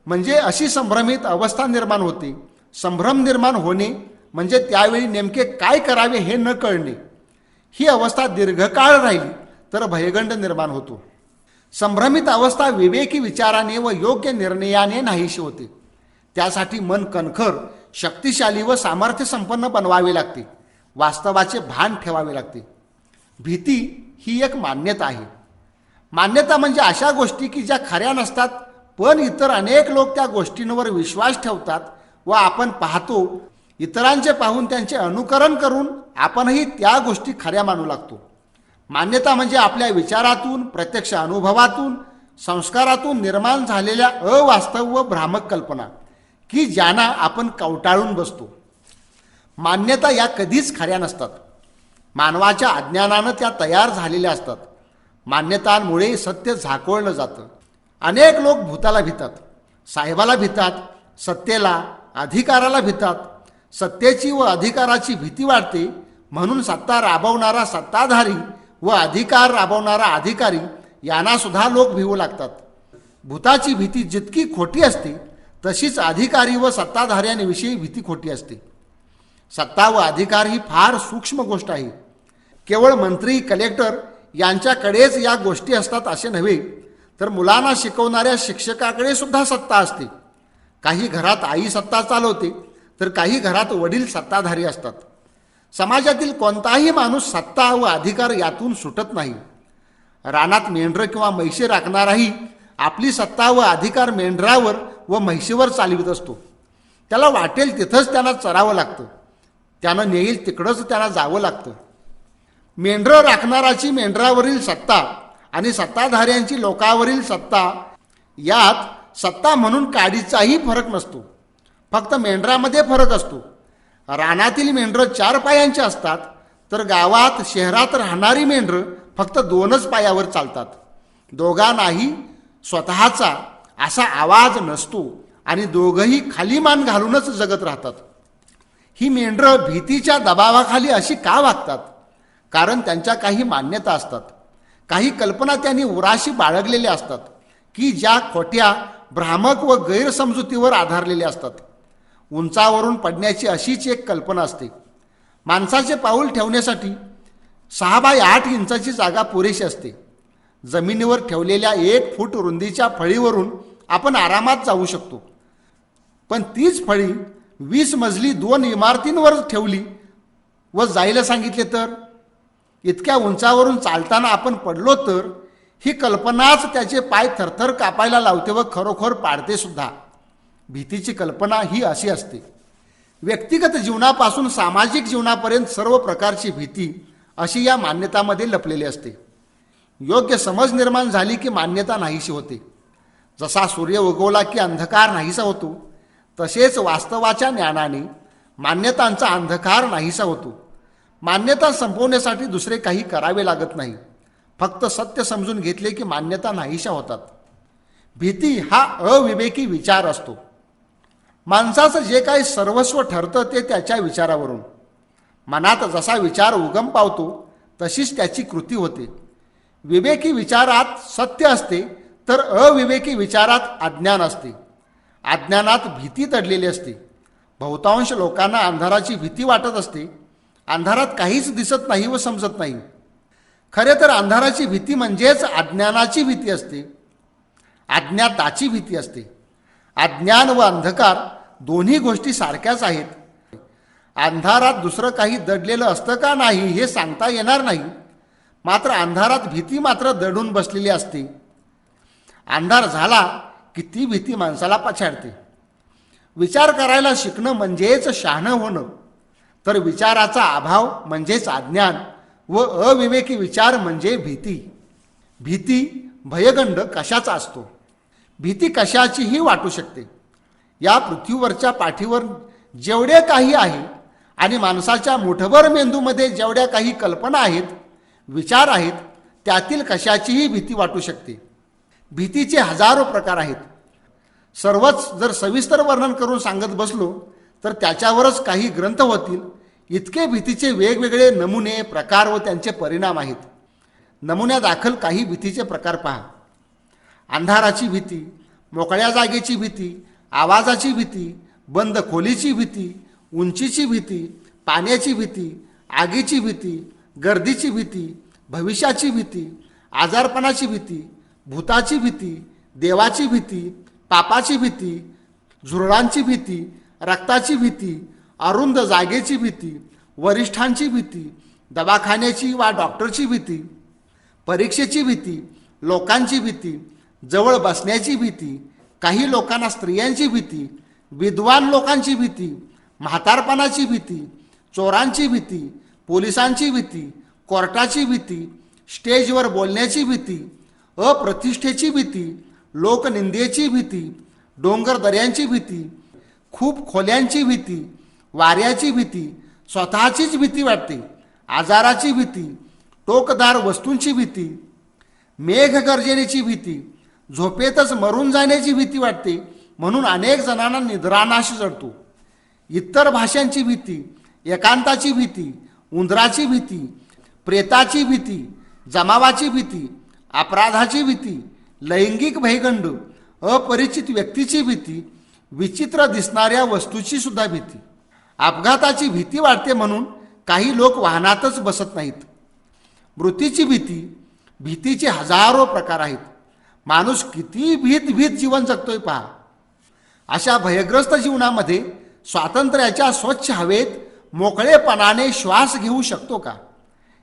म्हणजे अशी संभ्रमित अवस्था निर्माण होते. संभ्रम निर्माण होणे म्हणजे त्यावेळी नेमके काय करावे हे न कळणे. ही अवस्था दीर्घकाळ राहिली तर भयगंड निर्माण होतो. संभ्रमित अवस्था विवेकी विचाराने व योग्य निर्णयाने नाहीशी होते. त्यासाठी मन कणखर, शक्तिशाली व सामर्थ्य संपन्न बनवावे लागते. वास्तवाचे भान ठेवावे लागते. भीती ही एक मान्यता आहे. मान्यता म्हणजे अशा गोष्टी की ज्या खऱ्या नसतात, पण इतर अनेक लोक त्या गोष्टींवर विश्वास ठेवतात व आपण पाहतो. इतरांचे पाहून त्यांचे अनुकरण करून आपणही त्या गोष्टी खऱ्या मानू लागतो. मान्यता म्हणजे आपल्या विचारातून, प्रत्यक्ष अनुभवातून, संस्कारातून निर्माण झालेल्या अवास्तव व भ्रामक कल्पना की ज्यांना आपण कवटाळून बसतो. मान्यता या कधीच खऱ्या नसतात. मानवाच्या अज्ञानानं त्या तयार झालेल्या असतात. मान्यतांमुळे सत्य झाकोळलं जातं. अनेक लोक भूताला भितात, साहेबाला भितात, सत्तेला, अधिकाराला भितात. सत्तेची व अधिकाराची भीती वाटते म्हणून सत्ता राबवणारा सत्ताधारी व अधिकार राबवणारा अधिकारी यांना सुद्धा लोक भिवू लागतात. भूताची भीती जितकी खोटी असते तशीच अधिकारी व सत्ताधाऱ्यांविषयी भीती खोटी असते. सत्ता व अधिकार ही फार सूक्ष्म गोष्ट आहे. केवळ मंत्री, कलेक्टर यांच्याकडेच या गोष्टी असतात असे नव्हे, तर मुलांना शिकवणाऱ्या शिक्षकाकडे सुद्धा सत्ता असते. काही घरात आई सत्ता चालवते तर काही घरात वडील सत्ताधारी असतात. समाजातील कोणताही माणूस सत्ता व अधिकार यातून सुटत नाही. रानात मेंढरं किंवा म्हैशी राखणाराही आपली सत्ता व अधिकार मेंढरावर व म्हैशीवर चालवित असतो. त्याला वाटेल तिथंच त्यांना चरावं लागतं. त्यानं नेईल तिकडंच त्यांना जावं लागतं. मेंढरं राखणाराची मेंढरावरील सत्ता आणि सत्ताधाऱ्यांची लोकावरील सत्ता यात सत्ता म्हणून काडीचाही फरक नसतो. फक्त मेंढरामध्ये फरक असतो. रानातील मेंढरं 4 पायांची असतात तर गावात, शहरात राहणारी मेंढरं फक्त 2च पायावर चालतात. दोघांनाही स्वतःचा असा आवाज नसतो आणि दोघंही खाली मान घालूनच जगत राहतात. ही मेंढरं भीतीच्या दबावाखाली अशी का वागतात? कारण त्यांच्या काही मान्यता असतात, काही कल्पना त्यांनी उराशी बाळगलेल्या असतात की ज्या खोट्या, भ्रामक व गैरसमजुतीवर आधारलेल्या असतात. उंचावरून पडण्याची अशीच एक कल्पना असते. माणसाचे पाऊल ठेवण्यासाठी 6 बाय 8 इंचाची जागा पुरेशी असते. जमिनीवर ठेवलेल्या 1 फूट रुंदीच्या फळीवरून आपण आरामात जाऊ शकतो. पण तीच फळी 20 मजली 2 इमारतींवर ठेवली व जायला सांगितले तर? इतक्या उंचावरून चालताना आपण पडलो तर? ही कल्पनाच त्याचे पाय थरथर कापायला लावते व खरोखर पाडते सुद्धा. भीतीची कल्पना ही अशी असते. व्यक्तिगत जीवनापासून सामाजिक जीवनापर्यंत सर्व प्रकारची भीती अशी या मान्यतामध्ये लपलेली असते. योग्य समज निर्माण झाली की मान्यता नाहीशी होते. जसा सूर्य उगवला की अंधकार नाहीसा होतो, तसेच वास्तवाच्या ज्ञानाने मान्यतांचा अंधकार नाहीसा होतो. मान्यता संपवण्यासाठी दुसरे काही करावे लागत नाही. फक्त सत्य समजून घेतले की मान्यता नाहीशा होतात. भीती हा अविवेकी विचार असतो. माणसाचं जे काही सर्वस्व ठरतं ते त्याच्या विचारावरून. मनात जसा विचार उगम पावतो तशीच त्याची कृती होते. विवेकी विचारात सत्य असते तर अविवेकी विचारात अज्ञान असते. अज्ञानात भीती दडलेली असते. बहुतांश लोकांना अंधाराची भीती वाटत असते. अंधारात काहीच दिसत नाही व समजत नाही. खरे तर अंधाराची भीती म्हणजेच अज्ञानाची भीती असते, अज्ञाताची भीती असते. अज्ञान व अंधकार दोन्ही गोष्टी सारख्याच आहेत. अंधारात दुसरं काही दडलेलं असतं का नाही हे सांगता येणार नाही. मात्र अंधारात भीती मात्र दडून बसलेली असते. अंधार झाला की ती भीती माणसाला पछाडते. विचार करायला शिकणं म्हणजेच शहाणं होणं, तर विचाराचा अभाव म्हणजेच अज्ञान व अविवेकी विचार म्हणजे भीती. भीती भयगंड कशाचा असतो? भीती कशाचीही वाटू शकते. या पृथ्वीवरच्या पाठीवर जेवढे काही आहे आणि माणसाच्या मुठभर मेंदूमध्ये जेवढ्या काही कल्पना आहेत, विचार आहेत, त्यातील कशाचीही भीती वाटू शकते. भीतीचे हजारो प्रकार आहेत. सर्वच जर सविस्तर वर्णन करून सांगत बसलो तर त्याच्यावरच काही ग्रंथ होतील. इतके भीतीचे वेगवेगळे नमुने, प्रकार व त्यांचे परिणाम आहेत. नमुन्यादाखल काही भीतीचे प्रकार पहा. अंधाराची भीती, मोकळ्या जागेची भीती, आवाजाची भीती, बंद खोलीची भीती, उंचीची भीती, पाण्याची भीती, आगीची भीती, गर्दीची भीती, भविष्याची भीती, आजारपणाची भीती, भूताची भीती, देवाची भीती, पापाची भीती, झुरळांची भीती, रक्ताची भीती, अरुंद जागेची भीती, वरिष्ठांची भीती, दवाखान्याची वा डॉक्टरची भीती, परीक्षेची भीती, लोकांची भीती, जवळ बसण्याची भीती, काही लोकांना स्त्रियांची भीती, विद्वान लोकांची भीती, म्हातारपणाची भीती, चोरांची भीती, पोलिसांची भीती, कोर्टाची भीती, स्टेजवर बोलण्याची भीती, अप्रतिष्ठेची भीती, लोकनिंदेची भीती, डोंगर दऱ्यांची भीती, खूप खोल्यांची भीती, वाऱ्याची भीती, स्वतःचीच भीती वाटते, आजाराची भीती, टोकदार वस्तूंची भीती, मेघगर्जनेची भीती, झोपेतच मरून जाण्याची भीती वाटते, म्हणून अनेक जणांना निद्रानाश जडतो. इतर भाषांची भीती, एकांताची भीती, उंदराची भीती, प्रेताची भीती, जमावाची भीती, अपराधाची भीती, लैंगिक भयगंड, अपरिचित व्यक्तीची भीती, विचित्र दिसणाऱ्या वस्तूची सुद्धा भीती, अपघाताची भीती वाटते म्हणून काही लोक वाहनातच बसत नाहीत. मृत्यूची भीती, भीतीचे हजारो प्रकार आहेत. माणूस किती भीत भीत जीवन जगतोय पहा. अशा भयग्रस्त जीवनामध्ये स्वातंत्र्याच्या स्वच्छ हवेत मोकळेपणाने श्वास घेऊ शकतो का?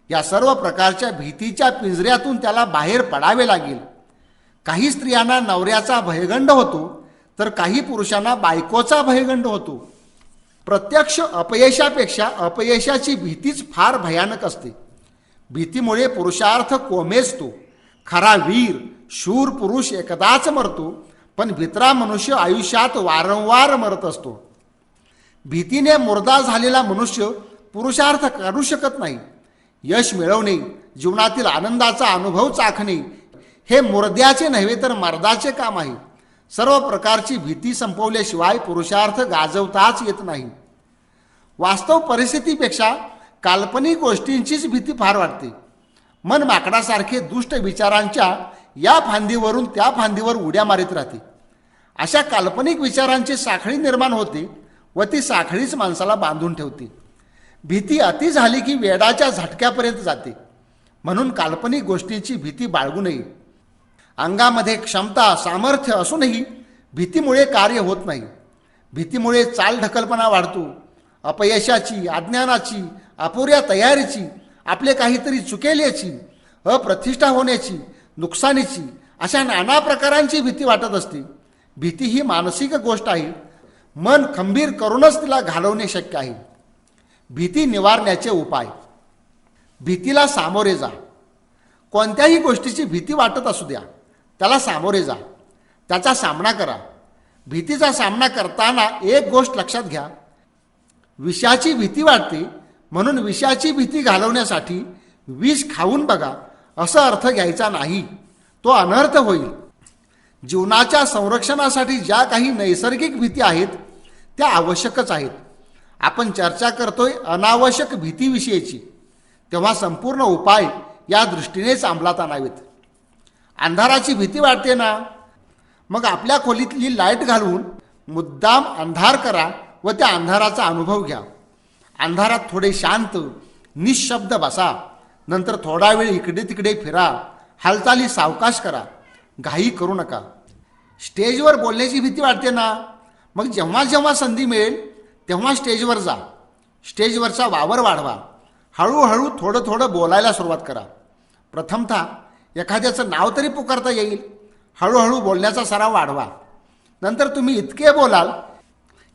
या सर्व प्रकारच्या भीतीच्या पिंजऱ्यातून त्याला बाहेर पडावे लागेल. काही स्त्रियांना नवऱ्याचा भयगंड होतो, तर काही पुरुषांना बायकोचा भयगंड होतो. प्रत्यक्ष अपयशापेक्षा अपयशाची भीतीच फार भयानक असते. भीतीमुळे पुरुषार्थ कोमेजतो. खरा वीर शूर पुरुष एकदाच मरतो, पण भित्रा मनुष्य आयुष्यात वारंवार मरत असतो. भीतीने मुर्दा झालेला मनुष्य पुरुषार्थ करू शकत नाही. यश मिळवणे, जीवनातील आनंदाचा अनुभव चाखणे हे मुर्द्याचे नव्हे तर मर्दाचे काम आहे. सर्व प्रकारची भीती संपवल्याशिवाय पुरुषार्थ गाजवताच येत नाही. वास्तव परिस्थितीपेक्षा काल्पनिक गोष्टींचीच भीती फार वाटते. मन माकडासारखे दुष्ट विचारांच्या या फांदीवरून त्या फांदीवर उड्या मारित राहते. अशा काल्पनिक विचारांची साखळी निर्माण होते व ती साखळीच माणसाला बांधून ठेवते. भीती अति झाली की वेडाच्या झटक्यापर्यंत जाते. म्हणून काल्पनिक गोष्टींची भीती बाळगू नये. अंगामध्ये क्षमता सामर्थ्य असूनही भीतीमुळे कार्य होत नाही. भीतीमुळे चालढकलपणा वाढतो. अपयशाची, अज्ञानाची, अपुऱ्या तयारीची, आपले काहीतरी चुकेल याची, अप्रतिष्ठा होण्याची, नुकसानीची अशा नाना प्रकारांची भीती वाटत असते. भीती ही मानसिक गोष्ट आहे. मन खंबीर करूनच तिला घालवणे शक्य आहे. भीती निवारण्याचे उपाय. भीतीला सामोरे जा. कोणत्याही गोष्टीची भीती वाटत असू द्या, त्याला सामोरे जा, त्याचा सामना करा. भीतीचा सामना करताना एक गोष्ट लक्षात घ्या. विषाची भीती वाटते म्हणून विषाची भीती घालवण्यासाठी विष खाऊन बघा असा अर्थ घ्यायचा नाही. तो अनर्थ होईल. जीवनाच्या संरक्षणासाठी ज्या काही नैसर्गिक भीती आहेत त्या आवश्यकच आहेत. आपण चर्चा करतोय अनावश्यक भीतीविषयीची, तेव्हा संपूर्ण उपाय या दृष्टीनेच अंमलात आणावेत. अंधाराची भीती वाटते ना, मग आपल्या खोलीतली लाईट घालवून मुद्दाम अंधार करा व त्या अंधाराचा अनुभव घ्या. अंधारात थोडे शांत निशब्द बसा. नंतर थोडा वेळ इकडे तिकडे फिरा. हालचाली सावकाश करा. घाई करू नका. स्टेजवर बोलण्याची भीती वाटते ना, मग जेव्हा जेव्हा संधी मिळेल तेव्हा स्टेजवर जा. स्टेजवरचा वावर वाढवा. हळूहळू थोडं थोडं बोलायला सुरुवात करा. प्रथमतः एखाद्याचं नाव तरी पुकारता येईल. हळूहळू बोलण्याचा सराव वाढवा. नंतर तुम्ही इतके बोलाल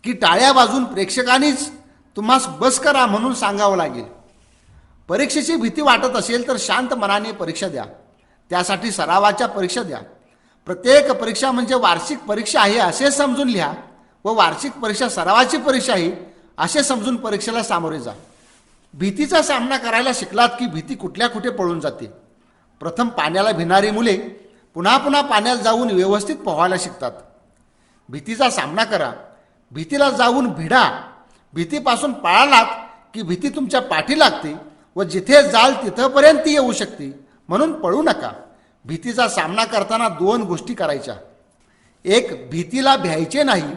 की टाळ्या वाजून प्रेक्षकांनीच तुम्हास बस करा म्हणून सांगावं लागेल. परीक्षेची भीती वाटत असेल तर शांत मनाने परीक्षा द्या. त्यासाठी सरावाच्या परीक्षा द्या. प्रत्येक परीक्षा म्हणजे वार्षिक परीक्षा आहे असे समजून लिहा व वार्षिक परीक्षा सरावाची परीक्षा आहे असे समजून परीक्षेला सामोरे जा. भीतीचा सामना करायला शिकलात की भीती कुठल्या कुठे पळून जाते. प्रथम पाण्याला भिणारी मुले पुन्हा पुन्हा पाण्यात जाऊन व्यवस्थित पोहायला शिकतात. भीतीचा सामना करा. भीतीला जाऊन भिडा. भीतीपासून पळालात की भीती तुमच्या पाठी लागते व जिथे जाल तिथपर्यंत ती येऊ शकते. म्हणून पळू नका. भीतीचा सामना करताना दोन गोष्टी करायच्या. एक, भीतीला भ्यायचे नाही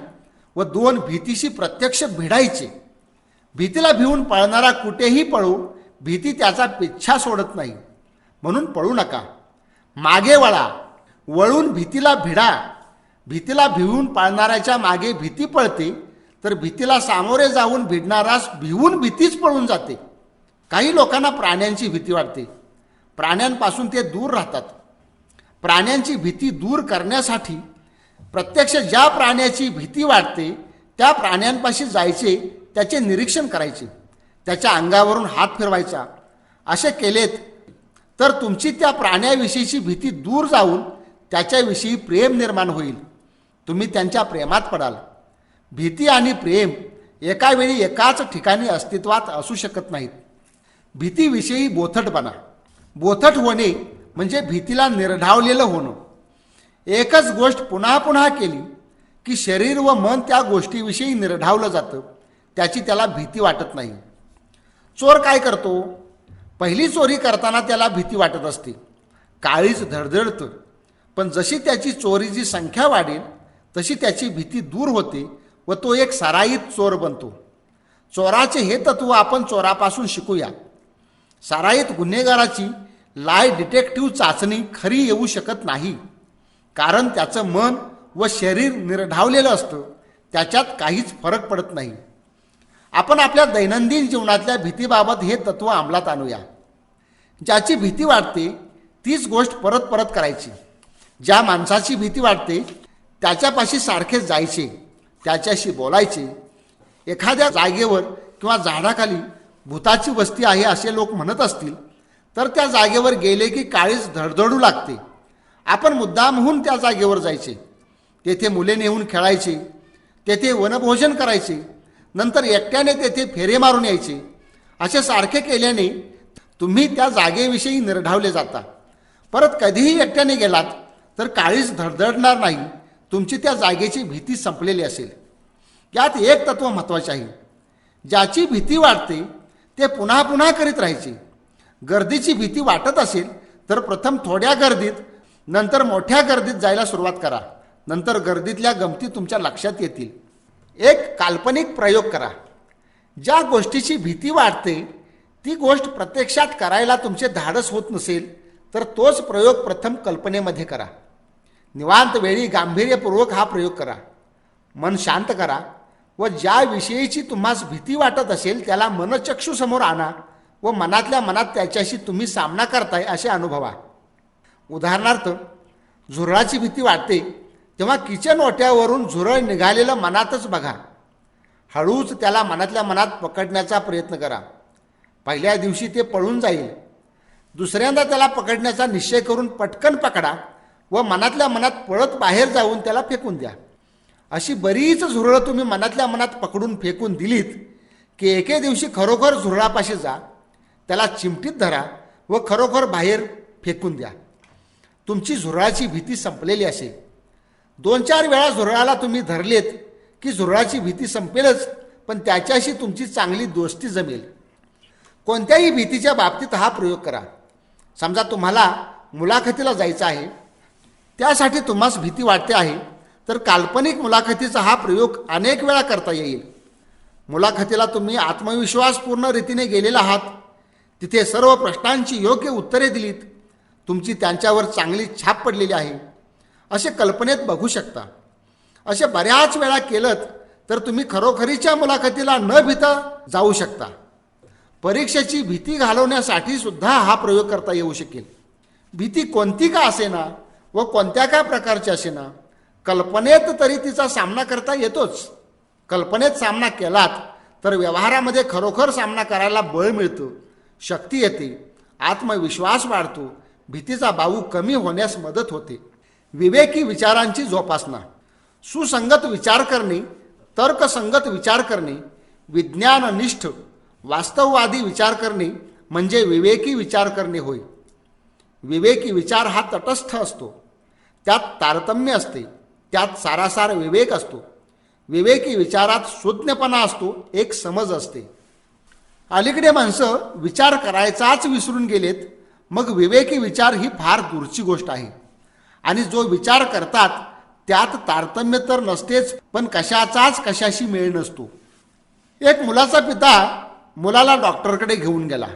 व दोन, भीतीशी प्रत्यक्ष भिडायचे. भीतीला भिवून पळणारा कुठेही पळो, भीती त्याचा पिच्छा सोडत नाही. म्हणून पळू नका. मागे वळा. वळून भीतीला भिडा. भीतीला भिवून पाळणाऱ्याच्या मागे भीती पळते, तर भीतीला सामोरे जाऊन भिडणारास भिवून भीतीच पळून जाते. काही लोकांना प्राण्यांची भीती वाटते. प्राण्यांपासून ते दूर राहतात. प्राण्यांची भीती दूर करण्यासाठी प्रत्यक्ष ज्या प्राण्याची भीती वाटते त्या प्राण्यांपाशी जायचे, त्याचे निरीक्षण करायचे, त्याच्या अंगावरून हात फिरवायचा. असे केलेत तर तुमची त्या प्राण्याविषयीची भीती दूर जाऊन त्याच्याविषयी प्रेम निर्माण होईल. तुम्ही त्यांच्या प्रेमात पडाल. भीती आणि प्रेम एका वेळी एकाच ठिकाणी अस्तित्वात असू शकत नाहीत. भीतीविषयी बोथटपणा. बोथट होणे म्हणजे भीतीला निर्ढावलेलं होणं. एकच गोष्ट पुन्हा पुन्हा केली की शरीर व मन त्या गोष्टीविषयी निर्ढावलं जातं, त्याची त्याला भीती वाटत नाही. चोर काय करतो? पहिली चोरी करताना त्याला भीती वाटत असते, काळीज धडधडतं. पण जशी त्याची चोरीची संख्या वाढेल तशी त्याची भीती दूर होते व तो एक सराईत चोर बनतो. चोराचे हे तत्व आपण चोरापासून शिकूया. सराईत गुन्हेगाराची लाय डिटेक्टिव्ह चाचणी खरी येऊ शकत नाही, कारण त्याचं मन व शरीर निर्ढावलेलं असतं, त्याच्यात काहीच फरक पडत नाही. आपण आपल्या दैनंदिन जीवनातल्या भीतीबाबत हे तत्व अंमलात आणूया. ज्याची भीती वाटते तीच गोष्ट परत परत करायची. ज्या माणसाची भीती वाटते त्याच्यापाशी सारखे जायचे, त्याच्याशी बोलायचे. एखाद्या जागेवर किंवा झाडाखाली भूताची वस्ती आहे असे लोक म्हणत असतील तर त्या जागेवर गेले की काळीज धडधडू लागते. आपण मुद्दामहून त्या जागेवर जायचे, तेथे मुले नेऊन खेळायचे, तेथे वनभोजन करायचे, नंतर एकट्याने तेथे फेरे मारून यायचे. असे सारखे केल्याने तुम्ही त्या जागेविषयी निर्ढावले जाता. परत कधीही एकट्याने गेलात तर काळीज धडधडणार नाही, तुमची त्या जागेची भीती संपलेली असेल. यात एक तत्व महत्त्वाचे आहे. ज्याची भीती वाटते ते पुन्हा पुन्हा करीत राहायचे. गर्दीची भीती वाटत असेल तर प्रथम थोड्या गर्दीत, नंतर मोठ्या गर्दीत जायला सुरुवात करा. नंतर गर्दीतल्या गमती तुमच्या लक्षात येतील. एक काल्पनिक प्रयोग करा. ज्या गोष्टीची भीती वाटते ती गोष्ट प्रत्यक्षात करायला तुमचे धाडस होत नसेल तर तोच प्रयोग प्रथम कल्पनेमध्ये करा. निवांत वेळी गांभीर्यपूर्वक हा प्रयोग करा. मन शांत करा व ज्या विषयीची तुम्हास भीती वाटत असेल त्याला मनचक्षू समोर आणा व मनातल्या मनात त्याच्याशी तुम्ही सामना करताय असे अनुभवा. उदाहरणार्थ, झुरळाची भीती वाटते तेव्हा किचन ओट्यावरून झुरळ निघालेलं मनातच बघा. हळूच त्याला मनातल्या मनात पकडण्याचा प्रयत्न करा. पहिल्या दिवशी ते पळून जाईल. दुसऱ्यांदा त्याला पकडण्याचा निश्चय करून पटकन पकडा व मनातल्या मनात पळत बाहेर जाऊन त्याला फेकून द्या. अशी बरीच झुरळं तुम्ही मनातल्या मनात पकडून फेकून दिलीत की एके दिवशी खरोखर झुरळापाशी जा, त्याला चिमटीत धरा व खरोखर बाहेर फेकून द्या. तुमची झुरळाची भीती संपलेली असेल. 2-4 वेळा झुरळाला तुम्ही धरलेत की झुरळाची भीती संपेलच, पण त्याच्याशी तुमची चांगली दोस्ती जमेल. कोणत्याही भीतीच्या बाबतीत हा प्रयोग करा. समजा तुम्हाला मुलाखतीला जायचं आहे, त्यासाठी तुम्हास भीती वाटते आहे, तर काल्पनिक मुलाखतीचा हा प्रयोग अनेक वेळा करता येईल. मुलाखतीला तुम्ही आत्मविश्वासपूर्ण रीतीने गेलेला आहात, तिथे सर्व प्रश्नांची योग्य उत्तरे दिलीत, तुमची त्यांच्यावर चांगली छाप पडलेली आहे असे कल्पनेत बघू शकता. असे बऱ्याच वेळा केलं तर तुम्ही खरोखरीच्या मुलाखतीला न भीता जाऊ शकता. परीक्षेची भीती घालवण्यासाठी सुद्धा हा प्रयोग करता येऊ शकेल. भीती कोणती का असेना व कोणत्या का प्रकारची असेना, कल्पनेत तरी तिचा सामना करता येतोच. कल्पनेत सामना केलात तर व्यवहारामध्ये खरोखर सामना करायला बळ मिळतं, शक्ती येते, आत्मविश्वास वाढतो, भीतीचा बाऊ कमी होण्यास मदत होते. विवेकी विचारांची जोपासना. सुसंगत विचार करणे, तर्कसंगत विचार करणे, विज्ञाननिष्ठ वास्तववादी विचार करणे म्हणजे विवेकी विचार करणे होय. विवेकी विचार हा तटस्थ असतो, त्यात तारतम्य असते, त्यात सारासार विवेक असतो. विवेकी विचारात सुज्ञपणा असतो, एक समज असते. अलीकडे माणसं विचार करायचाच विसरून गेलेत, मग विवेकी विचार ही फार दूरची गोष्ट आहे. आणि जो विचार करतात त्यात तारतम्य तर नसतेच, पण कशाचाच कशाशी मेळ नसतो. एक मुलाचा पिता मुलाला डॉक्टरकडे घेऊन गेला.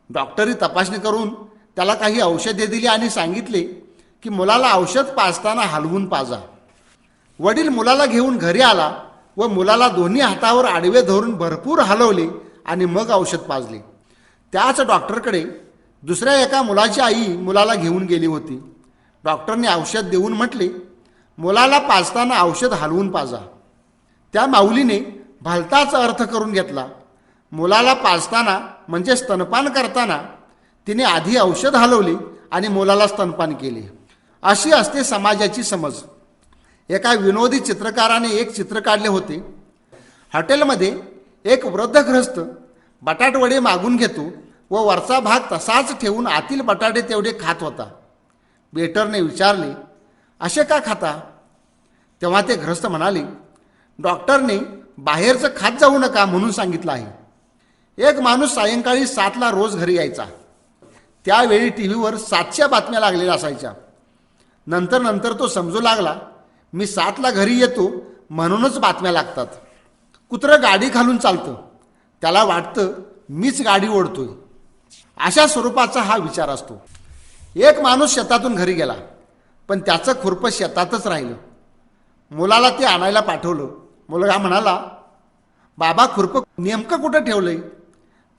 डॉक्टरी तपासणी करून त्याला काही औषधे दिली आणि सांगितले की मुलाला औषध पाजताना हलवून पाजा. वडील मुलाला घेऊन घरी आला व मुलाला दोन्ही हातावर आडवे धरून भरपूर हलवले आणि मग औषध पाजले. त्याच डॉक्टरकडे दुसऱ्या एका मुलाची आई मुलाला घेऊन गेली होती. डॉक्टरने औषध देऊन म्हटले, मुलाला पाजताना औषध हलवून पाजा. त्या माऊलीने भलताच अर्थ करून घेतला. मुलाला पाजताना म्हणजे स्तनपान करताना तिने आधी औषध हलवले आणि मुलाला स्तनपान केले. अशी असते समाजाची समज. एका विनोदी चित्रकाराने एक चित्र काढले होते. हॉटेलमध्ये एक वृद्ध गृहस्थ बटाटवडे मागून घेतो व वरचा भाग तसाच ठेवून आतील बटाटे तेवढे खात होता. वेटरने विचारले, असे का खाता? तेव्हा ते गृहस्थ म्हणाले, डॉक्टरने बाहेरचं खात जाऊ नका म्हणून सांगितलं आहे. एक माणूस सायंकाळी 7ला रोज घरी यायचा. त्यावेळी टी व्हीवर 7च्या बातम्या लागलेल्या असायच्या. नंतर नंतर तो समजू लागला, मी 7ला घरी येतो म्हणूनच बातम्या लागतात. कुत्रं गाडी खालून चालतं, त्याला वाटतं मीच गाडी ओढतोय. अशा स्वरूपाचा हा विचार असतो. एक माणूस शेतातून घरी गेला, पण त्याचं खुरपं शेतातच राहिलं. मुलाला ते आणायला पाठवलं. मुलगा म्हणाला, बाबा खुरपं नेमकं कुठं ठेवलंय?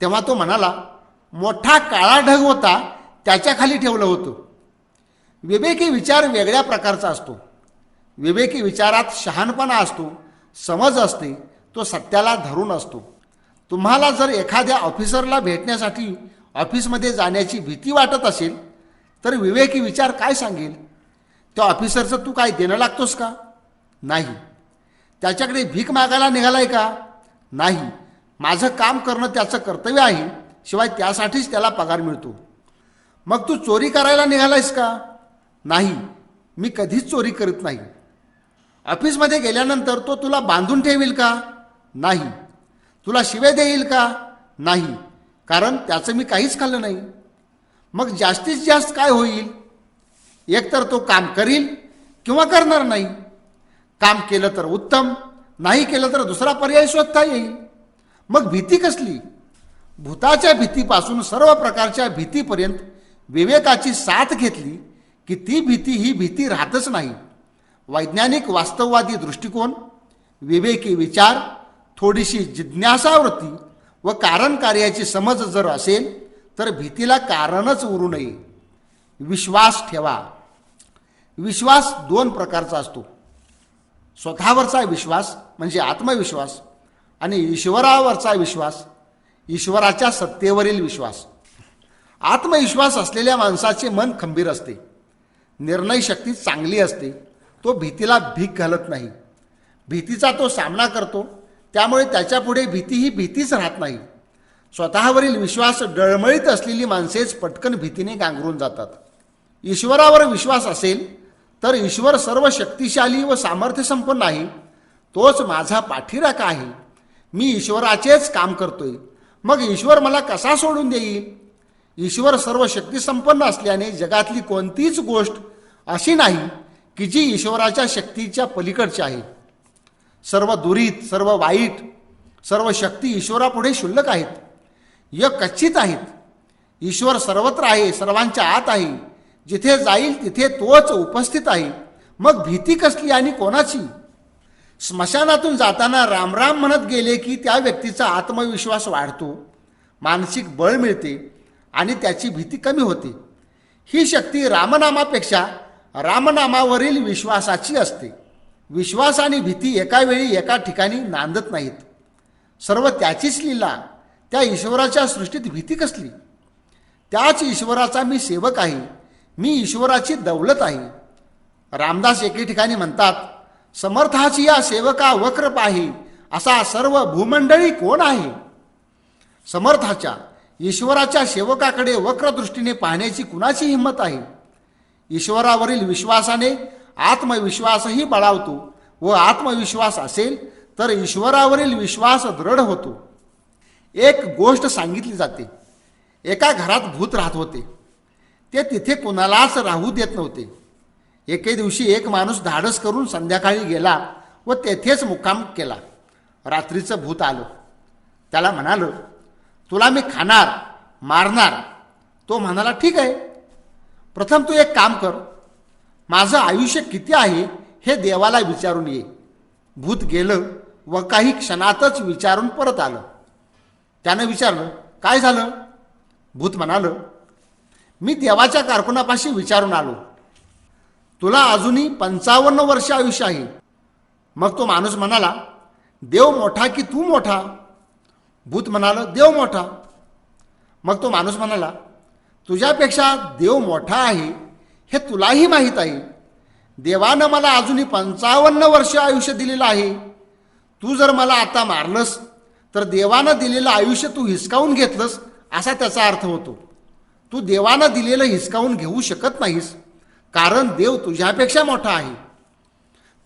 तेव्हा तो म्हणाला, मोठा काळा ढग होता त्याच्या खाली ठेवलं होतं. विवेकी विचार वेगळ्या प्रकारचा असतो. विवेकी विचारात शहाणपणा असतो, समज असते, तो सत्याला धरून असतो. तुम्हाला जर एखाद्या ऑफिसरला भेटण्यासाठी ऑफिसमध्ये जाण्याची भीती वाटत असेल तर विवेकी विचार काय सांगेल? त्या ऑफिसरचं तू काय देणं लागतोस का? नाही. त्याच्याकडे भीक मागायला निघालाय का? नाही. माझं काम करणं त्याचं कर्तव्य आहे, शिवाय त्यासाठीच त्याला पगार मिळतो. मग तू चोरी करायला निघालायस का? नाही, मी कधीच चोरी करत नाही. ऑफिसमध्ये गेल्यानंतर तो तुला बांधून ठेवील का? नाही. तुला शिव्या देईल का? नाही, कारण त्याचं मी काहीच खाल्लं नाही. मग जास्तीत जास्त काय होईल? एकतर तो काम करील किंवा करणार नाही. काम केलं तर उत्तम, नाही केलं तर दुसरा पर्याय शोधता येईल. मग भीती कसली? भूताच्या भीतीपासून सर्व प्रकारच्या भीतीपर्यंत विवेकाची साथ घेतली की ती भीती ही भीती राहतच नाही. वैज्ञानिक वास्तववादी दृष्टिकोन, विवेकी विचार, थोडीशी जिज्ञासावृत्ती व कारण कार्याची समज जर असेल तर भीतीला कारणच उरू नये. विश्वास ठेवा. विश्वास 2 प्रकारचा असतो. स्वतःवरचा विश्वास म्हणजे आत्मविश्वास आणि ईश्वरावरचा विश्वास, ईश्वराच्या सत्तेवरील विश्वास. आत्मविश्वास असलेल्या माणसाचे मन खंबीर असते, निर्णय शक्ती चांगली असते. तो भीतीला भीक घालत नाही. भीतीचा तो सामना करतो, त्यामुळे त्याच्यापुढे भीती ही भीतीच राहत नाही. स्वतःवरील विश्वास डळमळीत असलेली माणसेच पटकन भीतीने गांगरून जातात. ईश्वरावर विश्वास असेल तर ईश्वर सर्व शक्तिशाली व सामर्थ्य संपन्न आहे. तोच माझा पाठीराखा आहे. मी ईश्वराचेच काम करतोय, मग ईश्वर मला कसा सोडून देईल? ईश्वर सर्व शक्ती संपन्न असल्याने जगातली कोणतीच गोष्ट अशी नाही की जी ईश्वराच्या शक्तीच्या पलीकडची आहे. सर्व दुरीत, सर्व वाईट, सर्व शक्ती ईश्वरापुढे क्षुल्लक आहेत, कच्चित आहेत. ईश्वर सर्वत्र आहे, सर्वांच्या आत आहे. जिथे जाईल तिथे तोच उपस्थित आहे. मग भीती कसली आणि कोणाची? स्मशानातून जाताना रामराम म्हणत गेले की त्या व्यक्तीचा आत्मविश्वास वाढतो, मानसिक बळ मिळते आणि त्याची भीती कमी होते. ही शक्ती रामनामापेक्षा रामनामावरील विश्वासाची असते. विश्वास आणि भीती एका वेळी एका ठिकाणी नांदत नाहीत. सर्व त्याचीच लीला. त्या ईश्वराच्या सृष्टीत भीती कसली? त्याच ईश्वराचा मी सेवक आहे, मी ईश्वराची दौलत आहे. रामदास एके ठिकाणी म्हणतात, समर्थाची या सेवका वक्र पाही, असा सर्व भूमंडळी कोण आहे? समर्थाच्या ईश्वराच्या सेवकाकडे वक्र दृष्टीने पाहण्याची कुणाची हिंमत आहे? ईश्वरावरील विश्वासाने आत्मविश्वासही बळावतो व आत्मविश्वास असेल तर ईश्वरावरील विश्वास दृढ होतो. एक गोष्ट सांगितली जाते. एका घरात भूत राहत होते. ते तिथे कुणालाच राहू देत नव्हते. एके दिवशी एक माणूस धाडस करून संध्याकाळी गेला व तेथेच मुक्काम केला. रात्रीचं भूत आलं. त्याला म्हणालं, तुला मी खाणार, मारणार. तो म्हणाला, ठीक आहे, प्रथम तू एक काम कर, माझं आयुष्य किती आहे हे देवाला विचारून ये. भूत गेलं व काही क्षणातच विचारून परत आलं. त्यानं विचारलं, काय झालं? भूत म्हणालं, मी देवाच्या कारकुनापाशी विचारून आलो, तुला अजूनही 55 वर्ष आयुष्य आहे. मग तो माणूस म्हणाला, देव मोठा की तू मोठा? भूत म्हणालं, देव मोठा. मग तो माणूस म्हणाला, तुझ्यापेक्षा देव मोठा आहे हे तुलाही माहीत आहे. देवानं मला अजूनही 55 वर्ष आयुष्य दिलेलं आहे. तू जर मला आता मारलंस तर देवानं दिलेलं आयुष्य तू हिसकावून घेतलंस असा त्याचा अर्थ होतो. तू देवानं दिलेलं हिसकावून घेऊ शकत नाहीस, कारण देव तुझ्यापेक्षा मोठा आहे.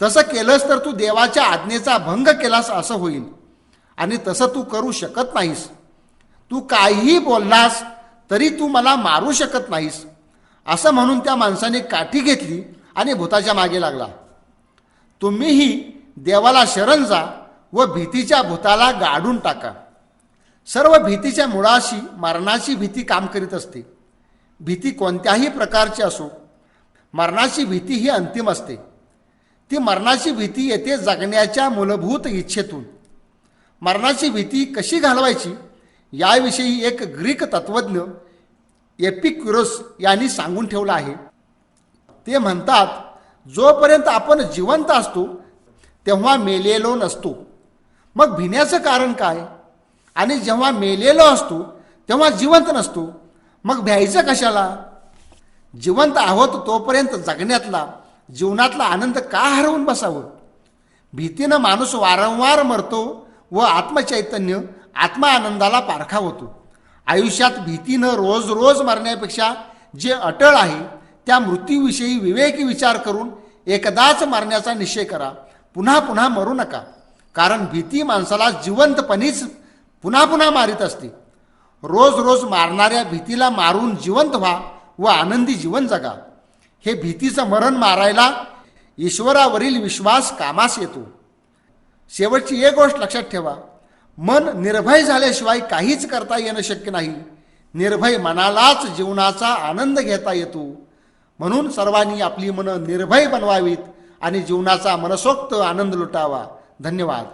तसं केलंस तर तू देवाच्या आज्ञेचा भंग केलास असं होईल, आणि तसं तू करू शकत नाहीस. तू काहीही बोललास तरी तू मला मारू शकत नाहीस. असं म्हणून त्या माणसाने काठी घेतली आणि भूताच्या मागे लागला. तुम्हीही देवाला शरण जा व भीतीच्या भूताला गाडून टाका. सर्व भीतीच्या मुळाशी मरणाची भीती काम करीत असते. भीती कोणत्याही प्रकारची असो, मरणाची भीती ही अंतिम असते. ती मरणाची भीती येते जगण्याच्या मूलभूत इच्छेतून. मरणाची भीती कशी घालवायची याविषयी एक ग्रीक तत्त्वज्ञ एपिक्युरस यांनी सांगून ठेवलं आहे. ते म्हणतात, जोपर्यंत आपण जिवंत असतो तेव्हा मेलेलो नसतो, मग भिण्याचं कारण काय? आणि जेव्हा मेलेलो असतो तेव्हा जिवंत नसतो, मग भ्यायचं कशाला? जिवंत आहोत तोपर्यंत जगण्यातला जीवनातला आनंद का हरवून बसावं? भीतीनं माणूस वारंवार मरतो व आत्मचैतन्य आत्मा आनंदाला पारखा होतो. आयुष्यात भीतीनं रोज रोज मरण्यापेक्षा जे अटळ आहे त्या मृत्यूविषयी विवेकी विचार करून एकदाच मरण्याचा निश्चय करा. पुन्हा पुन्हा मरू नका, कारण भीती माणसाला जिवंतपणीच पुन्हा पुन्हा मारित असते. रोज रोज मारणाऱ्या भीतीला मारून जिवंत व्हा व आनंदी जीवन जगा. हे भीतीचं मरण मारायला ईश्वरावरील विश्वास कामास येतो. शेवटची एक गोष्ट लक्षात ठेवा, मन निर्भय झाल्याशिवाय काहीच करता येणं शक्य नाही. निर्भय मनालाच जीवनाचा आनंद घेता येतो. म्हणून सर्वांनी आपली मनं निर्भय बनवावीत आणि जीवनाचा मनसोक्त आनंद लुटावा. धन्यवाद.